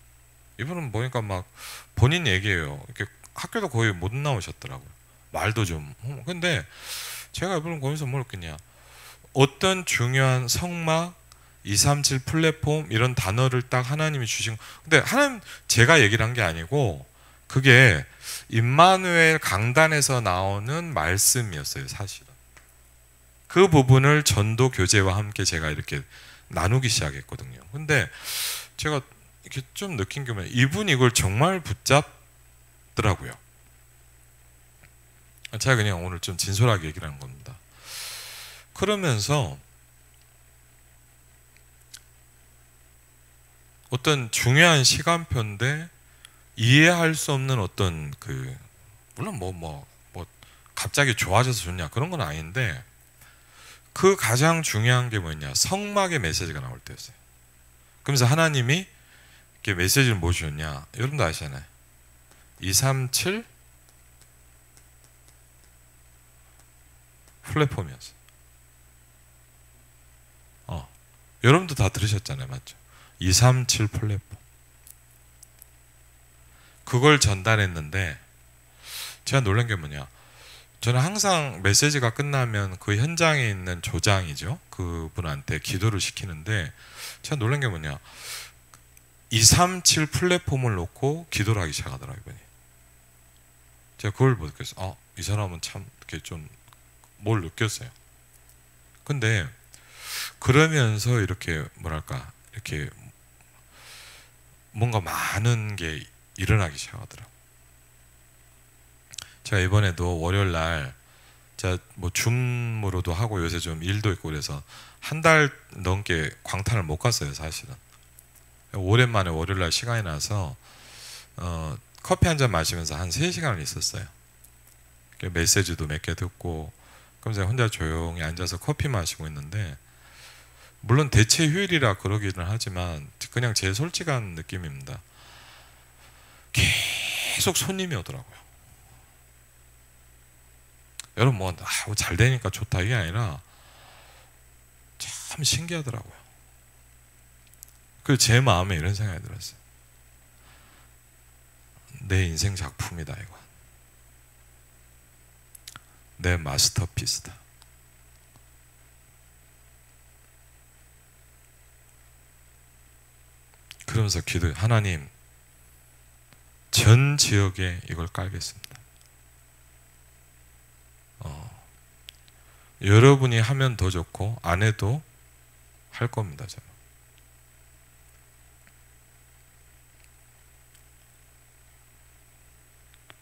이분은 보니까 막 본인 얘기해요. 이렇게 학교도 거의 못 나오셨더라고요. 말도 좀. 근데 제가 이분을 보면서 뭘 느꼈냐, 어떤 중요한 성막, 237 플랫폼 이런 단어를 딱 하나님이 주신. 근데 하나님 제가 얘기를 한 게 아니고 그게 임마누엘 강단에서 나오는 말씀이었어요. 사실은 그 부분을 전도 교제와 함께 제가 이렇게 나누기 시작했거든요. 근데 제가 이렇게 좀 느낀 게 뭐냐, 이분이 이걸 정말 붙잡더라고요. 제가 그냥 오늘 좀 진솔하게 얘기를 하는 겁니다. 그러면서 어떤 중요한 시간표인데 이해할 수 없는 어떤 물론 뭐 갑자기 좋아져서 좋냐 그런 건 아닌데, 그 가장 중요한 게 뭐냐, 성막의 메시지가 나올 때였어요. 그러면서 하나님이 이렇게 메시지를 뭐 주셨냐, 여러분도 아시잖아요. 237 플랫폼이었어요. 여러분도 다 들으셨잖아요, 맞죠? 237 플랫폼. 그걸 전달했는데 제가 놀란 게 뭐냐, 저는 항상 메시지가 끝나면 그 현장에 있는 조장이죠, 그분한테 기도를 시키는데, 제가 놀란 게 뭐냐, 237 플랫폼을 놓고 기도를 하기 시작하더라고요, 이분이. 제가 그걸 느꼈어요. 이 사람은 참 이렇게 좀 뭘 느꼈어요. 근데 그러면서 이렇게 뭐랄까, 이렇게 뭔가 많은 게 일어나기 시작하더라고요. 제가 이번에도 월요일 날 제가 뭐 줌으로도 하고 요새 좀 일도 있고 그래서 한 달 넘게 광탄을 못 갔어요, 사실은. 오랜만에 월요일 날 시간이 나서 커피 한 잔 마시면서 한 3시간을 있었어요. 메시지도 몇 개 듣고, 그럼 제가 혼자 조용히 앉아서 커피 마시고 있는데, 물론 대체 휴일이라 그러기는 하지만 그냥 제 솔직한 느낌입니다. 계속 손님이 오더라고요. 여러분 뭐 잘 되니까 좋다 이게 아니라 참 신기하더라고요. 그래서 제 마음에 이런 생각이 들었어요. 내 인생 작품이다, 이거. 내 마스터피스다. 그러면서 하나님, 전 지역에 이걸 깔겠습니다. 여러분이 하면 더 좋고 안 해도 할 겁니다, 저는.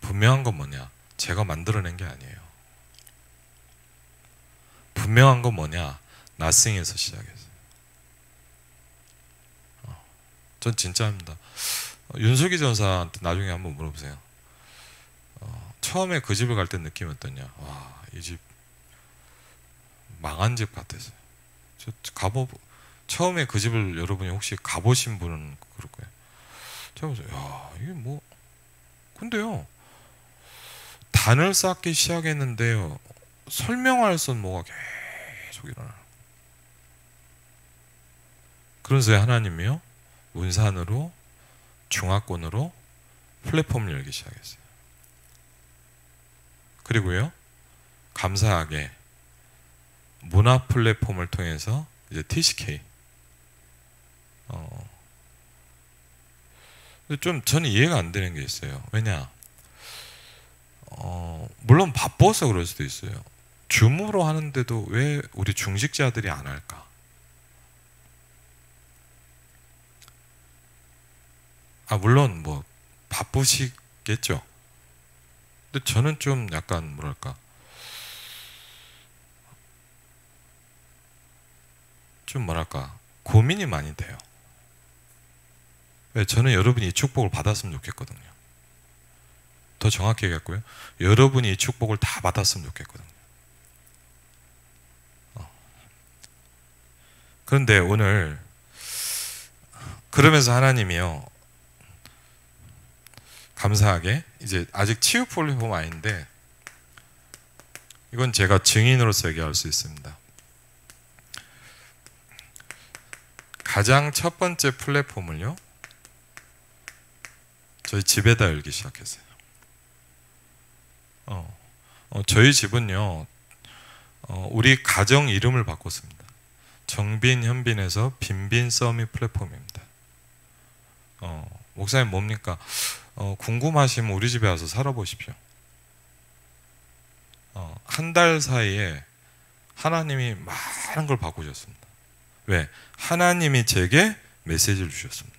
분명한 건 뭐냐, 제가 만들어낸 게 아니에요. 분명한 건 뭐냐, 나싱에서 시작했어요. 전 진짜입니다. 윤석희 전사한테 나중에 한번 물어보세요. 처음에 그 집을 갈 때 느낌이 어떠냐. 와, 이 집 망한 집 같았어요. 처음에 그 집을 여러분이 혹시 가보신 분은 그럴 거예요. 제가 보세요. 야, 이게 뭐, 근데요, 단을 쌓기 시작했는데요, 설명할 수 없는 뭐가 계속 일어나요. 그러면서 하나님이요, 운산으로, 중화권으로 플랫폼을 열기 시작했어요. 그리고요, 감사하게 문화 플랫폼을 통해서 이제 TCK. 좀 저는 이해가 안 되는 게 있어요. 왜냐? 물론 바빠서 그럴 수도 있어요. 줌으로 하는데도 왜 우리 중직자들이 안 할까? 물론 뭐 바쁘시겠죠. 근데 저는 좀 약간 뭐랄까, 좀 뭐랄까 고민이 많이 돼요. 왜? 저는 여러분이 이 축복을 받았으면 좋겠거든요. 더 정확히 얘기했고요, 여러분이 이 축복을 다 받았으면 좋겠거든요. 그런데 오늘 그러면서 하나님이요, 감사하게 이제 아직 치유 플랫폼 아닌데, 이건 제가 증인으로서 얘기할 수 있습니다. 가장 첫 번째 플랫폼을요, 저희 집에다 열기 시작했어요. 저희 집은요, 우리 가정 이름을 바꿨습니다. 정빈, 현빈에서 빈빈 서밋 플랫폼입니다. 목사님 뭡니까? 궁금하시면 우리 집에 와서 살아보십시오. 한 달 사이에 하나님이 많은 걸 바꾸셨습니다. 왜? 하나님이 제게 메시지를 주셨습니다.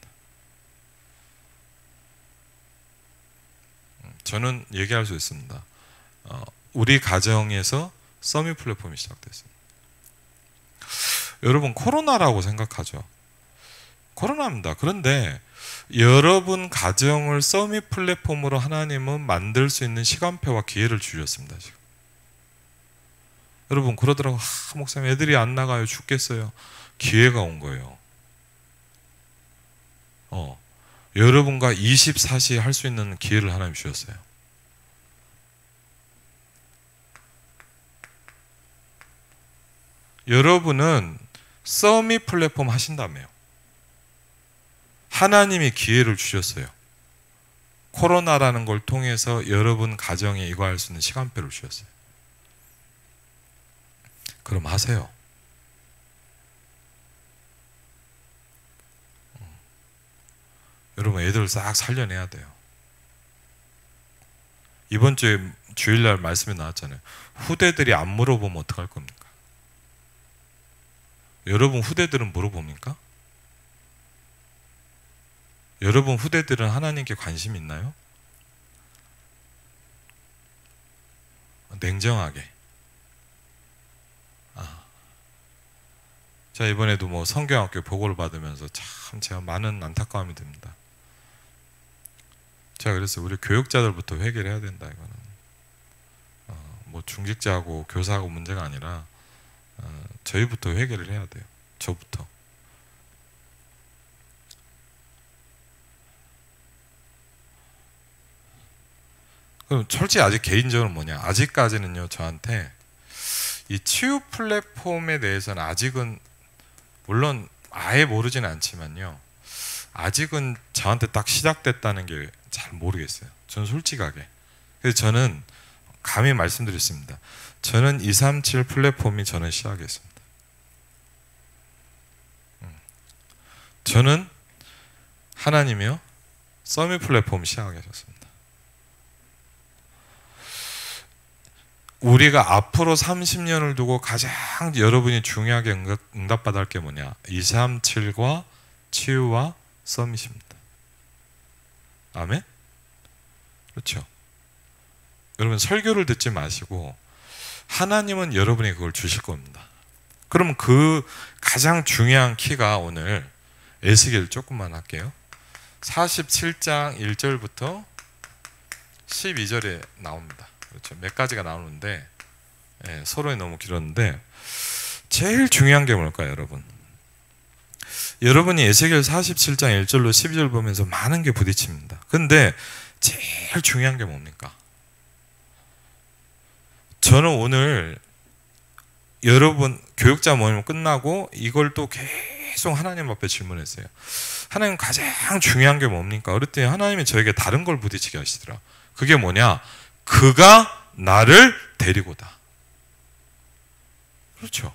저는 얘기할 수 있습니다. 우리 가정에서 서밋 플랫폼이 시작됐습니다. 여러분, 코로나라고 생각하죠. 코로나입니다. 그런데 여러분 가정을 서밋 플랫폼으로 하나님은 만들 수 있는 시간표와 기회를 주셨습니다. 지금. 여러분 그러더라고. 목사님 애들이 안 나가요. 죽겠어요. 기회가 온 거예요. 여러분과 24시 할 수 있는 기회를 하나님 주셨어요. 여러분은 서밋 플랫폼 하신다며요. 하나님이 기회를 주셨어요. 코로나라는 걸 통해서 여러분 가정에 이거 할 수 있는 시간표를 주셨어요. 그럼 하세요. 여러분 애들 싹 살려내야 돼요. 이번 주에 주일날 말씀이 나왔잖아요. 후대들이 안 물어보면 어떡할 겁니까? 여러분 후대들은 물어봅니까? 여러분 후대들은 하나님께 관심 있나요? 냉정하게. 자, 이번에도 뭐 성경학교 보고를 받으면서 참 제가 많은 안타까움이 듭니다. 제가 그래서 우리 교육자들부터 회개를 해야 된다. 이거는 뭐 중직자하고 교사하고 문제가 아니라 저희부터 회개를 해야 돼요. 저부터. 그럼 솔직히 아직 개인적으로 뭐냐, 아직까지는요 저한테 이 치유 플랫폼에 대해서는 아직은 물론 아예 모르지는 않지만요, 아직은 저한테 딱 시작됐다는 게 잘 모르겠어요. 저는 솔직하게. 그래서 저는 감히 말씀드렸습니다. 저는 237 플랫폼이 저는 시작했습니다. 저는 하나님이요 서밋 플랫폼 시작하셨습니다. 우리가 앞으로 30년을 두고 가장 여러분이 중요하게 응답받아야 할 게 뭐냐, 237과 치유와 서밋입니다. 아멘? 그렇죠? 여러분 설교를 듣지 마시고 하나님은 여러분이 그걸 주실 겁니다. 그럼 그 가장 중요한 키가 오늘 에스겔 조금만 할게요. 47장 1절부터 12절에 나옵니다. 그렇죠. 몇 가지가 나오는데 서론이 너무 길었는데 제일 중요한 게 뭘까요, 여러분? 여러분이 에스겔 47장 1절로 12절 보면서 많은 게 부딪힙니다. 근데 제일 중요한 게 뭡니까? 저는 오늘 여러분 교육자 모임 끝나고 이걸 또 계속 하나님 앞에 질문했어요. 하나님 가장 중요한 게 뭡니까? 그랬더니 하나님이 저에게 다른 걸 부딪히게 하시더라. 그게 뭐냐? 그가 나를 데리고다. 그렇죠.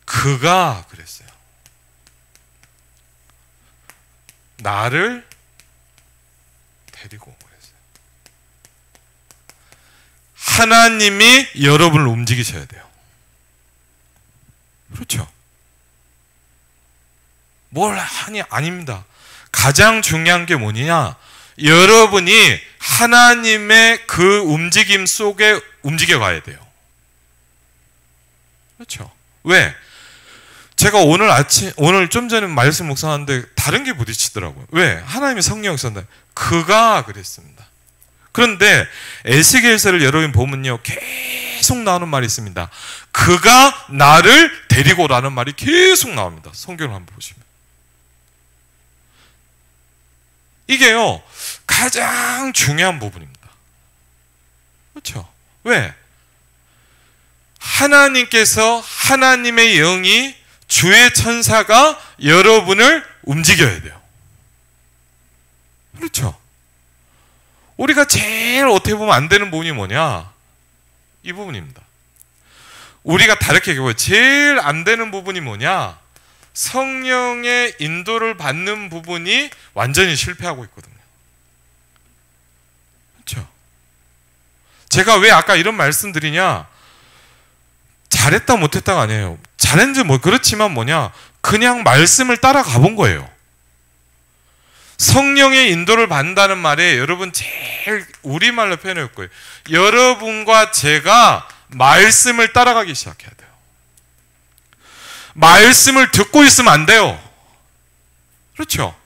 그가 그랬어요. 나를 데리고 그랬어요. 하나님이 여러분을 움직이셔야 돼요. 그렇죠. 뭘 하니? 아닙니다. 가장 중요한 게 뭐냐? 여러분이 하나님의 그 움직임 속에 움직여 가야 돼요. 그렇죠. 왜? 제가 오늘 좀 전에 말씀 묵상하는데 다른 게 부딪히더라고요. 왜? 하나님의 성령이 있었는데 그가 그랬습니다. 그런데 에스겔서를 여러분 보면요 계속 나오는 말이 있습니다. 그가 나를 데리고라는 말이 계속 나옵니다. 성경을 한번 보시면 이게요 가장 중요한 부분입니다. 그렇죠? 왜? 하나님께서 하나님의 영이 주의 천사가 여러분을 움직여야 돼요. 그렇죠? 우리가 제일 어떻게 보면 안 되는 부분이 뭐냐? 이 부분입니다. 우리가 다르게 얘기해요. 제일 안 되는 부분이 뭐냐? 성령의 인도를 받는 부분이 완전히 실패하고 있거든요. 그렇죠? 제가 왜 아까 이런 말씀 드리냐? 잘했다 못했다가 아니에요. 잘했는지 뭐 그렇지만 뭐냐? 그냥 말씀을 따라가 본 거예요. 성령의 인도를 받는다는 말에 여러분 제일 우리말로 표현할 거예요. 여러분과 제가 말씀을 따라가기 시작해야 돼요. 말씀을 듣고 있으면 안 돼요. 그렇죠?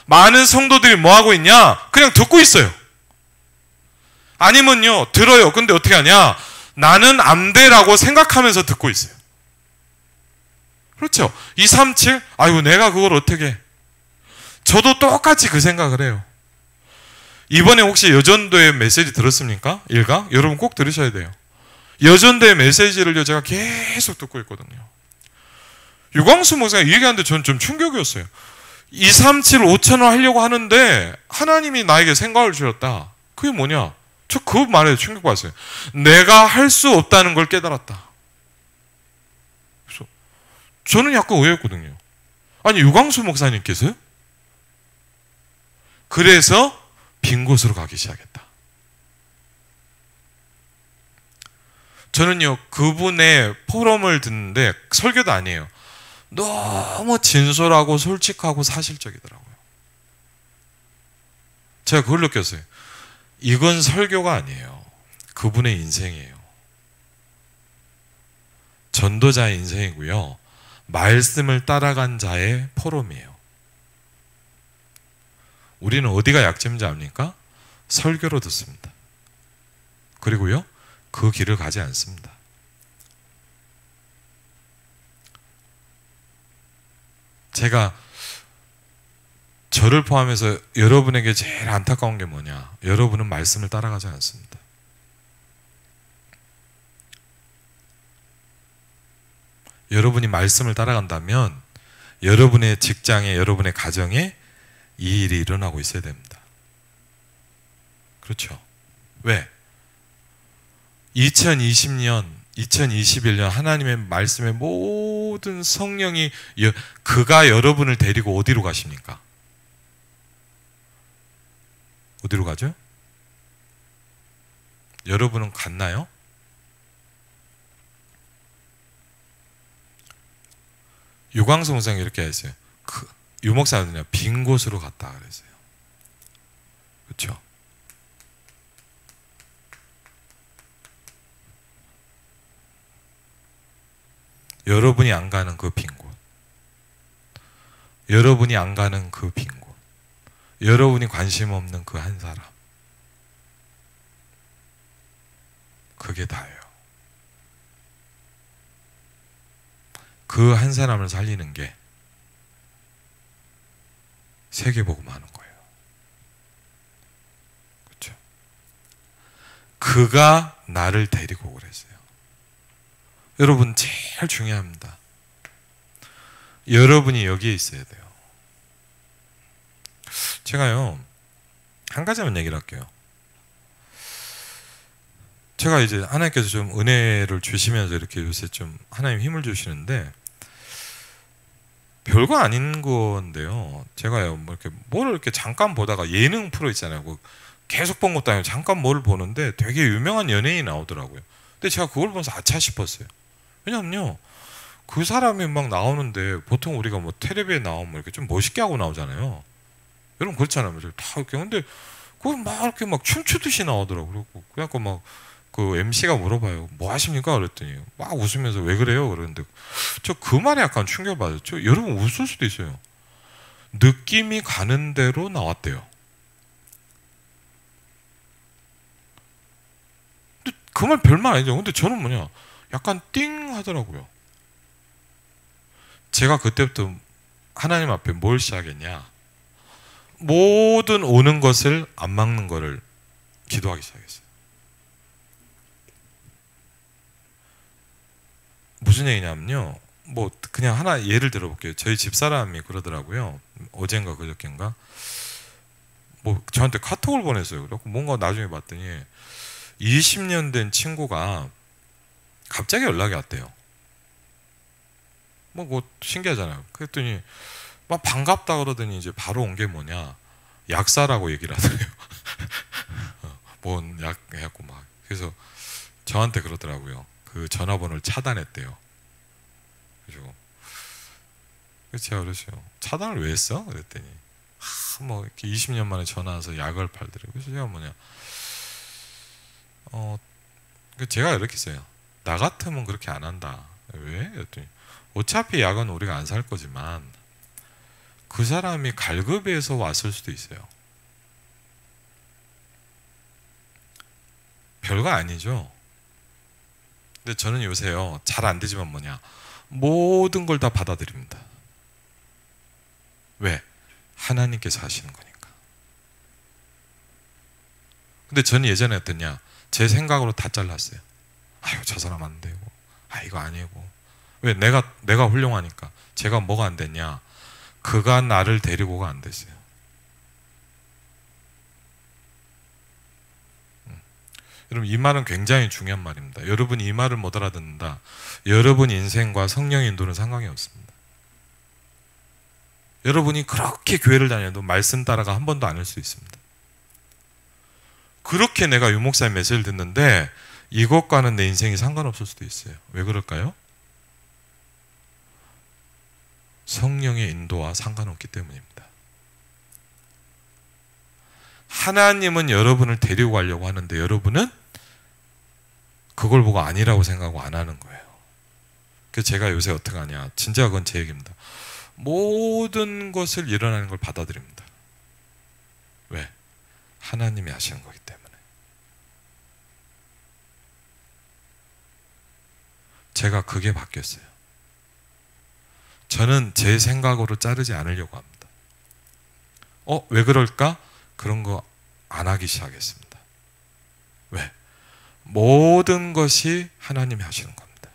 많은 성도들이 뭐 하고 있냐? 그냥 듣고 있어요. 아니면요, 들어요. 근데 어떻게 하냐? 나는 안 돼라고 생각하면서 듣고 있어요. 그렇죠? 237, 아이고, 내가 그걸 어떻게 해? 저도 똑같이 그 생각을 해요. 이번에 혹시 여전도의 메시지 들었습니까? 일강? 여러분 꼭 들으셔야 돼요. 여전도의 메시지를요, 제가 계속 듣고 있거든요. 유광수 목사가 얘기하는데 저는 좀 충격이었어요. 237 5,000원 하려고 하는데 하나님이 나에게 생각을 주셨다. 그게 뭐냐? 저 그 말에 충격받았어요. 내가 할 수 없다는 걸 깨달았다. 그래서 저는 약간 의외였거든요. 아니, 유광수 목사님께서요? 그래서 빈 곳으로 가기 시작했다. 저는요, 그분의 포럼을 듣는데 설교도 아니에요. 너무 진솔하고 솔직하고 사실적이더라고요. 제가 그걸 느꼈어요. 이건 설교가 아니에요. 그분의 인생이에요. 전도자의 인생이고요. 말씀을 따라간 자의 포럼이에요. 우리는 어디가 약점인지 압니까? 설교로 듣습니다. 그리고요, 그 길을 가지 않습니다. 제가 저를 포함해서 여러분에게 제일 안타까운 게 뭐냐? 여러분은 말씀을 따라가지 않습니다. 여러분이 말씀을 따라간다면 여러분의 직장에, 여러분의 가정에 이 일이 일어나고 있어야 됩니다. 그렇죠? 왜? 2020년, 2021년 하나님의 말씀의 모든 성령이 그가 여러분을 데리고 어디로 가십니까? 어디로 가죠? 여러분은 갔나요? 유광수 목사님이 이렇게 했어요. 유목사님은요, 빈 곳으로 갔다 그랬어요. 그렇죠? 여러분이 안 가는 그 빈 곳, 여러분이 안 가는 그 빈 곳, 여러분이 관심 없는 그 한 사람, 그게 다예요. 그 한 사람을 살리는 게 세계복음 하는 거예요. 그렇죠? 그가 나를 데리고 그랬어요. 여러분, 제일 중요합니다. 여러분이 여기에 있어야 돼요. 제가요, 한 가지만 얘기를 할게요. 제가 이제 하나님께서 좀 은혜를 주시면서 이렇게 요새 좀 하나님 힘을 주시는데, 별거 아닌 건데요. 제가요, 뭐 이렇게 뭘 이렇게 잠깐 보다가 예능 프로 있잖아요. 뭐 계속 본 것도 아니고 잠깐 뭘 보는데 되게 유명한 연예인이 나오더라고요. 근데 제가 그걸 보면서 아차 싶었어요. 왜냐면요, 그 사람이 막 나오는데 보통 우리가 뭐 텔레비에 나오면 이렇게 좀 멋있게 하고 나오잖아요. 여러분 그렇잖아요. 다 이렇게. 근데 그걸 막 이렇게 막 춤추듯이 나오더라고요. 그냥 막 그 MC가 물어봐요. 뭐 하십니까? 그랬더니 막 웃으면서 왜 그래요? 그러는데 저 그 말에 약간 충격받았죠. 여러분 웃을 수도 있어요. 느낌이 가는 대로 나왔대요. 근데 그 말 별말 아니죠. 근데 저는 뭐냐, 약간 띵 하더라고요. 제가 그때부터 하나님 앞에 뭘 시작했냐, 모든 오는 것을 안 막는 거를 기도하기 시작했어요. 무슨 얘기냐면요, 뭐 그냥 하나 예를 들어볼게요. 저희 집사람이 그러더라고요. 어젠가 그저께인가 뭐 저한테 카톡을 보냈어요. 그래갖고 뭔가 나중에 봤더니 20년 된 친구가 갑자기 연락이 왔대요. 뭐 신기하잖아요. 그랬더니 막 반갑다 그러더니 이제 바로 온 게 뭐냐, 약사라고 얘기를 하더래요. 뭔 약 해갖고 막 그래서 저한테 그러더라고요. 그 전화번호를 차단했대요. 그래서 제가 그러죠. 차단을 왜 했어? 그랬더니 뭐 이렇게 20년 만에 전화 와서 약을 팔더라고요. 그래서 제가 제가 이렇게 써요. 나 같으면 그렇게 안 한다. 왜? 그랬더니 어차피 약은 우리가 안 살 거지만 그 사람이 갈급해서 왔을 수도 있어요. 별거 아니죠. 근데 저는 요새요, 잘 안 되지만 모든 걸 다 받아들입니다. 왜? 하나님께서 하시는 거니까. 근데 저는 예전에 어땠냐? 제 생각으로 다 잘랐어요. 아유, 저 사람 안 되고, 이거 아니고. 왜? 내가 훌륭하니까. 제가 뭐가 안 됐냐? 그가 나를 데리고가 안 됐어요. 여러분, 이 말은 굉장히 중요한 말입니다. 여러분이 이 말을 못 알아듣는다. 여러분 인생과 성령의 인도는 상관이 없습니다. 여러분이 그렇게 교회를 다녀도 말씀 따라가 한 번도 안 할 수 있습니다. 그렇게 내가 유목사의 메시지를 듣는데 이것과는 내 인생이 상관없을 수도 있어요. 왜 그럴까요? 성령의 인도와 상관없기 때문입니다. 하나님은 여러분을 데리고 가려고 하는데 여러분은 그걸 보고 아니라고 생각하고 안 하는 거예요. 그래서 제가 요새 어떻게 하냐, 진짜 그건 제 얘기입니다. 모든 것을 일어나는 걸 받아들입니다. 왜? 하나님이 하시는 거기 때문에. 제가 그게 바뀌었어요. 저는 제 생각으로 자르지 않으려고 합니다. 왜 그럴까? 그런 거 안 하기 시작했습니다. 왜? 모든 것이 하나님이 하시는 겁니다.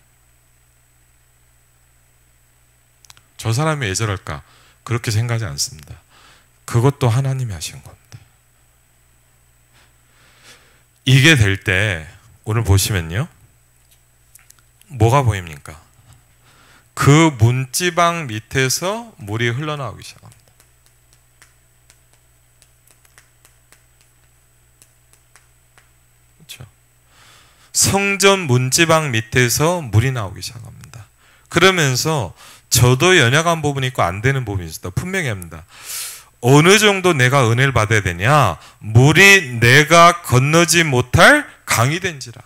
저 사람이 왜 저럴까? 그렇게 생각하지 않습니다. 그것도 하나님이 하시는 겁니다. 이게 될 때 오늘 보시면요, 뭐가 보입니까? 그 문지방 밑에서 물이 흘러나오기 시작합니다. 그렇죠? 성전 문지방 밑에서 물이 나오기 시작합니다. 그러면서 저도 연약한 부분이 있고 안 되는 부분이 있습니다. 분명히 합니다. 어느 정도 내가 은혜를 받아야 되냐? 물이 내가 건너지 못할 강이 된지라.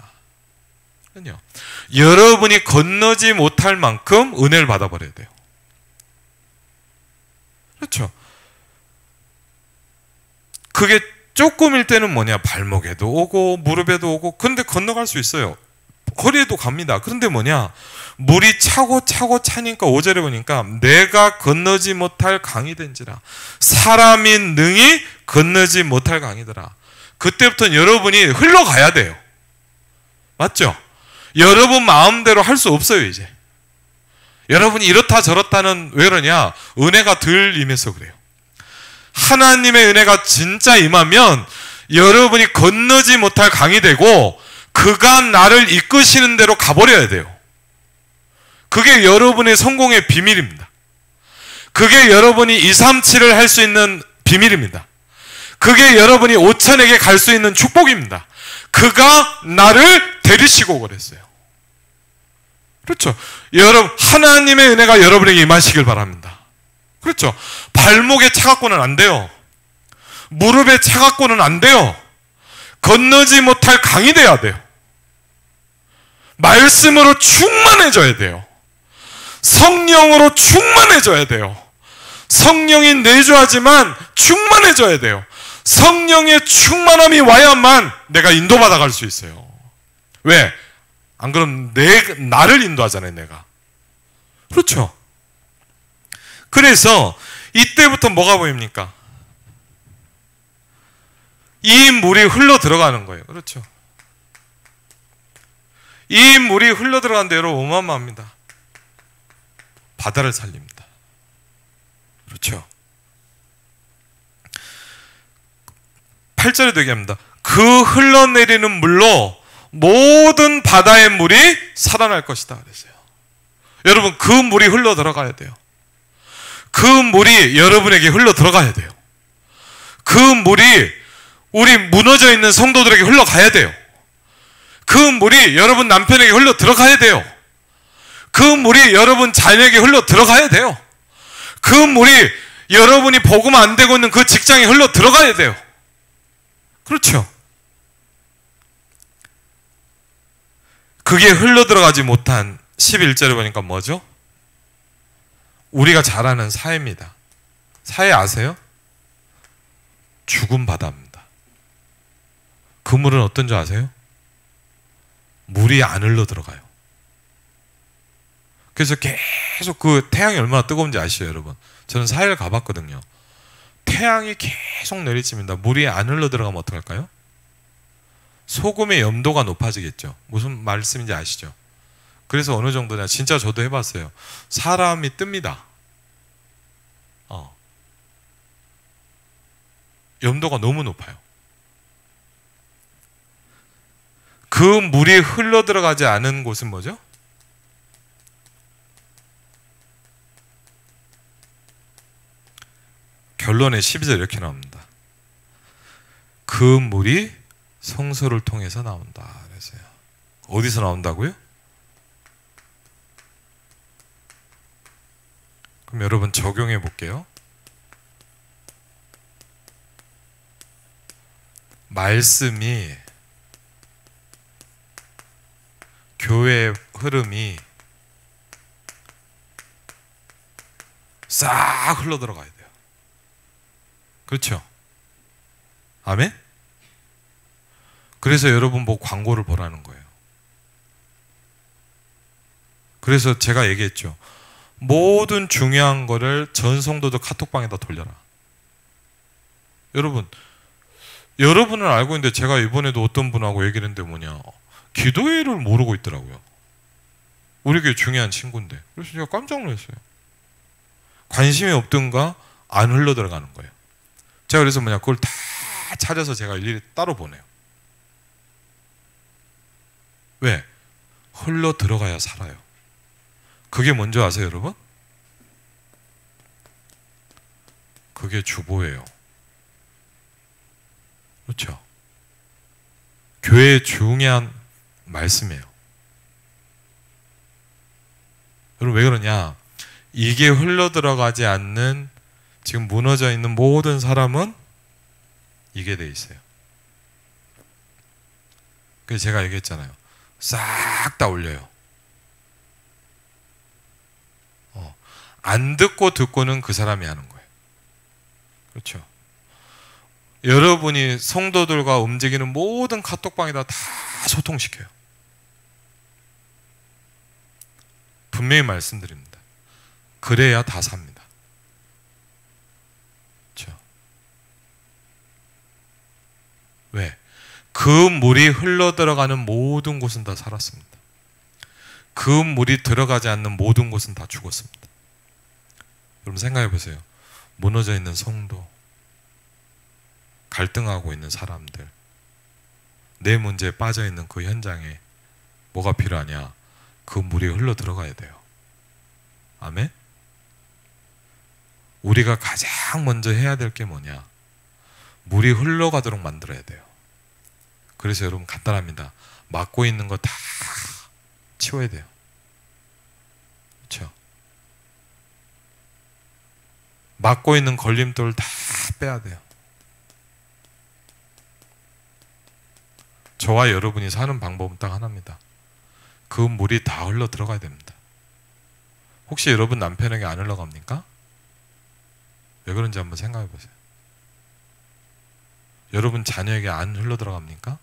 여러분이 건너지 못할 만큼 은혜를 받아버려야 돼요. 그렇죠? 그게 조금일 때는 발목에도 오고 무릎에도 오고, 그런데 건너갈 수 있어요. 허리에도 갑니다. 그런데 물이 차고 차니까 5절에 보니까 내가 건너지 못할 강이 된지라. 사람이 능히 건너지 못할 강이더라. 그때부터는 여러분이 흘러가야 돼요. 맞죠? 여러분 마음대로 할 수 없어요. 이제 여러분이 이렇다 저렇다는, 왜 그러냐? 은혜가 덜 임해서 그래요. 하나님의 은혜가 진짜 임하면 여러분이 건너지 못할 강이 되고 그가 나를 이끄시는 대로 가버려야 돼요. 그게 여러분의 성공의 비밀입니다. 그게 여러분이 237을 할 수 있는 비밀입니다. 그게 여러분이 5천에게 갈 수 있는 축복입니다. 그가 나를 데리시고 그랬어요. 그렇죠? 여러분, 하나님의 은혜가 여러분에게 임하시길 바랍니다. 그렇죠? 발목에 차갖고는 안 돼요. 무릎에 차갖고는 안 돼요. 건너지 못할 강이 돼야 돼요. 말씀으로 충만해져야 돼요. 성령으로 충만해져야 돼요. 성령이 내주하지만 충만해져야 돼요. 성령의 충만함이 와야만 내가 인도받아 갈 수 있어요. 왜? 안 그러면 나를 인도하잖아요, 내가. 그렇죠? 그래서 이때부터 뭐가 보입니까? 이 물이 흘러 들어가는 거예요. 그렇죠? 이 물이 흘러 들어가는데 여러분 어마어마합니다. 바다를 살립니다. 그렇죠? 8절에도 얘기합니다. 그 흘러내리는 물로 모든 바다의 물이 살아날 것이다 그랬어요. 여러분, 그 물이 흘러 들어가야 돼요. 그 물이 여러분에게 흘러 들어가야 돼요. 그 물이 우리 무너져 있는 성도들에게 흘러가야 돼요. 그 물이 여러분 남편에게 흘러 들어가야 돼요. 그 물이 여러분 자녀에게 흘러 들어가야 돼요. 그 물이 여러분이 복음 안 되고 있는 그 직장에 흘러 들어가야 돼요. 그렇죠? 그게 흘러 들어가지 못한 11절에 보니까 뭐죠? 우리가 잘 아는 사해입니다. 사해 아세요? 죽은 바다입니다. 그 물은 어떤 줄 아세요? 물이 안 흘러 들어가요. 그래서 계속 그 태양이 얼마나 뜨거운지 아시죠, 여러분? 저는 사해를 가봤거든요. 태양이 계속 내리칩니다. 물이 안 흘러 들어가면 어떡할까요? 소금의 염도가 높아지겠죠. 무슨 말씀인지 아시죠? 그래서 어느 정도냐, 진짜 저도 해봤어요. 사람이 뜹니다. 염도가 너무 높아요. 그 물이 흘러 들어가지 않은 곳은 뭐죠? 결론에 12절 이렇게 나옵니다. 그 물이 성소를 통해서 나온다 그랬어요. 어디서 나온다고요? 그럼 여러분 적용해 볼게요. 말씀이, 교회의 흐름이 싹 흘러 들어가야 돼요. 그렇죠? 아멘? 그래서 여러분 뭐 광고를 보라는 거예요. 그래서 제가 얘기했죠. 모든 중요한 거를 전 성도들 카톡방에다 돌려라. 여러분은 알고 있는데 제가 이번에도 어떤 분하고 얘기를 했는데 뭐냐, 기도회를 모르고 있더라고요. 우리 교회 중요한 친구인데. 그래서 제가 깜짝 놀랐어요. 관심이 없던가 안 흘러 들어가는 거예요. 제가 그래서 뭐냐, 그걸 다 찾아서 제가 일일이 따로 보내요. 왜? 흘러 들어가야 살아요. 그게 뭔지 아세요, 여러분? 그게 주보예요. 그렇죠? 교회의 중요한 말씀이에요. 여러분 왜 그러냐? 이게 흘러 들어가지 않는, 지금 무너져 있는 모든 사람은 이게 돼 있어요. 그래서 제가 얘기했잖아요. 싹 다 올려요. 안 듣고는 그 사람이 하는 거예요. 그렇죠? 여러분이 성도들과 움직이는 모든 카톡방에다 다 소통시켜요. 분명히 말씀드립니다. 그래야 다 삽니다. 그렇죠? 왜? 그 물이 흘러 들어가는 모든 곳은 다 살았습니다. 그 물이 들어가지 않는 모든 곳은 다 죽었습니다. 여러분 생각해 보세요. 무너져 있는 성도, 갈등하고 있는 사람들, 내 문제에 빠져 있는 그 현장에 뭐가 필요하냐? 그 물이 흘러 들어가야 돼요. 아멘? 우리가 가장 먼저 해야 될 게 뭐냐? 물이 흘러가도록 만들어야 돼요. 그래서 여러분 간단합니다. 막고 있는 거 다 치워야 돼요. 그렇죠? 막고 있는 걸림돌 다 빼야 돼요. 저와 여러분이 사는 방법은 딱 하나입니다. 그 물이 다 흘러 들어가야 됩니다. 혹시 여러분 남편에게 안 흘러갑니까? 왜 그런지 한번 생각해 보세요. 여러분 자녀에게 안 흘러 들어갑니까?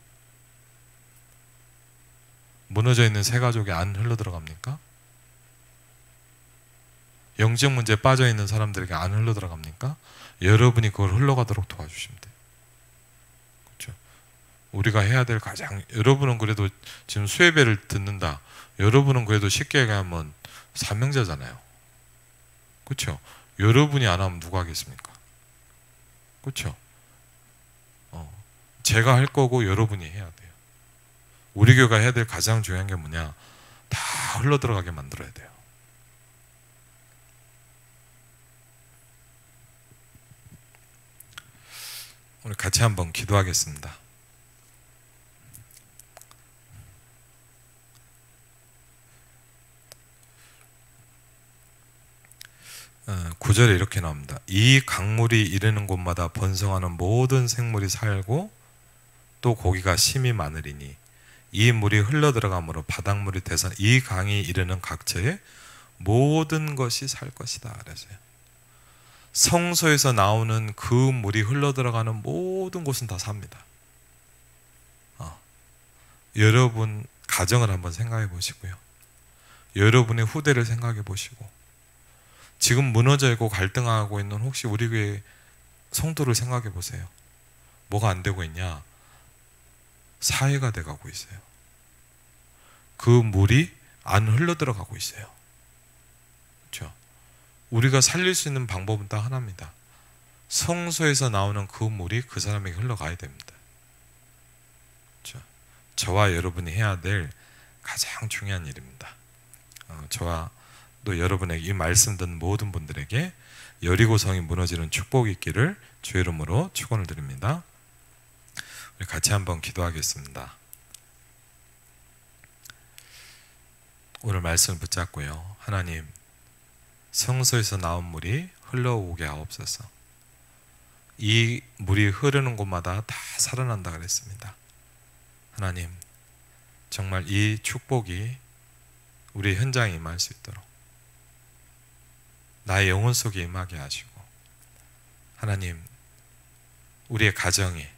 무너져 있는 새 가족에 안 흘러 들어갑니까? 영적 문제에 빠져 있는 사람들에게 안 흘러 들어갑니까? 여러분이 그걸 흘러가도록 도와주시면 돼요. 그렇죠? 우리가 해야 될 가장, 여러분은 그래도 지금 수혜배를 듣는다. 여러분은 그래도 쉽게 얘기하면 사명자잖아요. 그렇죠? 여러분이 안 하면 누가 하겠습니까? 그렇죠? 제가 할 거고 여러분이 해야 돼요. 우리 교회가 해야 될 가장 중요한 게 뭐냐? 다 흘러 들어가게 만들어야 돼요. 오늘 같이 한번 기도하겠습니다. 9절에 이렇게 나옵니다. 이 강물이 이르는 곳마다 번성하는 모든 생물이 살고 또 고기가 심이 많으리니 이 물이 흘러들어가므로 바닷물이 대선 이 강이 이르는 각처에 모든 것이 살 것이다 그랬어요. 성소에서 나오는 그 물이 흘러들어가는 모든 곳은 다 삽니다. 여러분 가정을 한번 생각해 보시고요. 여러분의 후대를 생각해 보시고 지금 무너져 있고 갈등하고 있는 혹시 우리 교회 성도를 생각해 보세요. 뭐가 안 되고 있냐? 사회가 돼가고 있어요. 그 물이 안 흘러들어가고 있어요. 그렇죠? 우리가 살릴 수 있는 방법은 딱 하나입니다. 성소에서 나오는 그 물이 그 사람에게 흘러가야 됩니다. 그렇죠? 저와 여러분이 해야 될 가장 중요한 일입니다. 저와 또 여러분에게 이 말씀 듣는 모든 분들에게 여리고성이 무너지는 축복이 있기를 주의 이름으로 축원을 드립니다. 우리 같이 한번 기도하겠습니다. 오늘 말씀을 붙잡고요. 하나님, 성소에서 나온 물이 흘러오게 하옵소서. 이 물이 흐르는 곳마다 다 살아난다 그랬습니다. 하나님, 정말 이 축복이 우리 현장에 임할 수 있도록 나의 영혼 속에 임하게 하시고, 하나님, 우리의 가정에,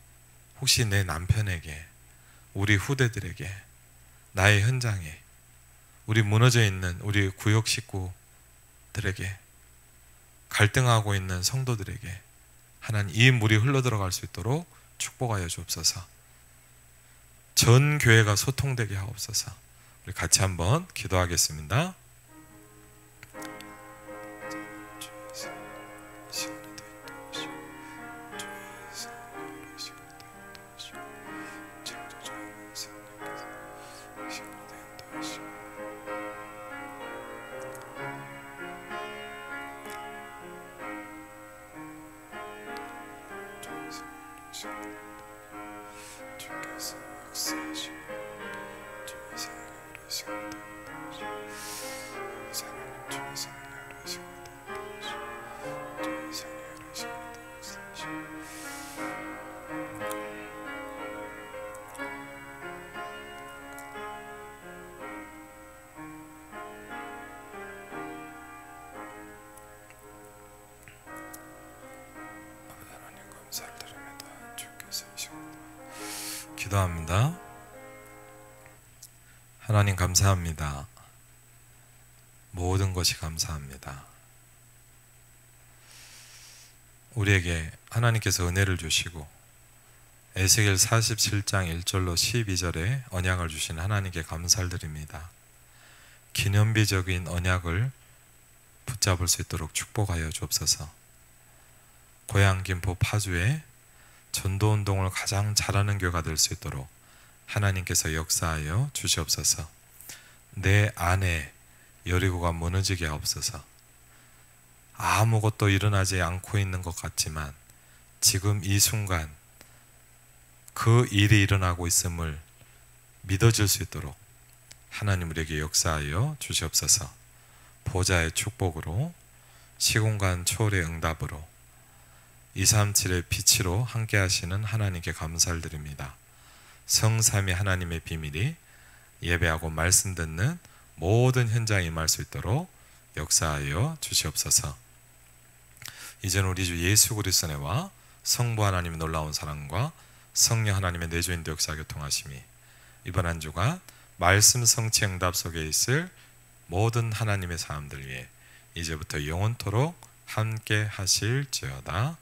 혹시 내 남편에게, 우리 후대들에게, 나의 현장에, 우리 무너져 있는 우리 구역 식구들에게, 갈등하고 있는 성도들에게 하나님 이 물이 흘러들어갈 수 있도록 축복하여 주옵소서. 전 교회가 소통되게 하옵소서. 우리 같이 한번 기도하겠습니다. 기도합니다. 하나님 감사합니다. 모든 것이 감사합니다. 우리에게 하나님께서 은혜를 주시고 에스겔 47장 1절로 12절에 언약을 주신 하나님께 감사를 드립니다. 기념비적인 언약을 붙잡을 수 있도록 축복하여 주옵소서. 고향 김포 파주에 전도운동을 가장 잘하는 교회가 될 수 있도록 하나님께서 역사하여 주시옵소서. 내 안에 여리고가 무너지게 하옵소서. 아무것도 일어나지 않고 있는 것 같지만 지금 이 순간 그 일이 일어나고 있음을 믿어질 수 있도록 하나님 우리에게 역사하여 주시옵소서. 보좌의 축복으로 시공간 초월의 응답으로 237의 빛으로 함께 하시는 하나님께 감사를 드립니다. 성삼위 하나님의 비밀이 예배하고 말씀 듣는 모든 현장에 임할 수 있도록 역사하여 주시옵소서. 이제는 우리 주 예수 그리스도의 은혜와 성부 하나님의 놀라운 사랑과 성령 하나님의 내주인도 역사 교통하심이 이번 한 주간 말씀 성취 응답 속에 있을 모든 하나님의 사람들 위해 이제부터 영원토록 함께 하실지어다.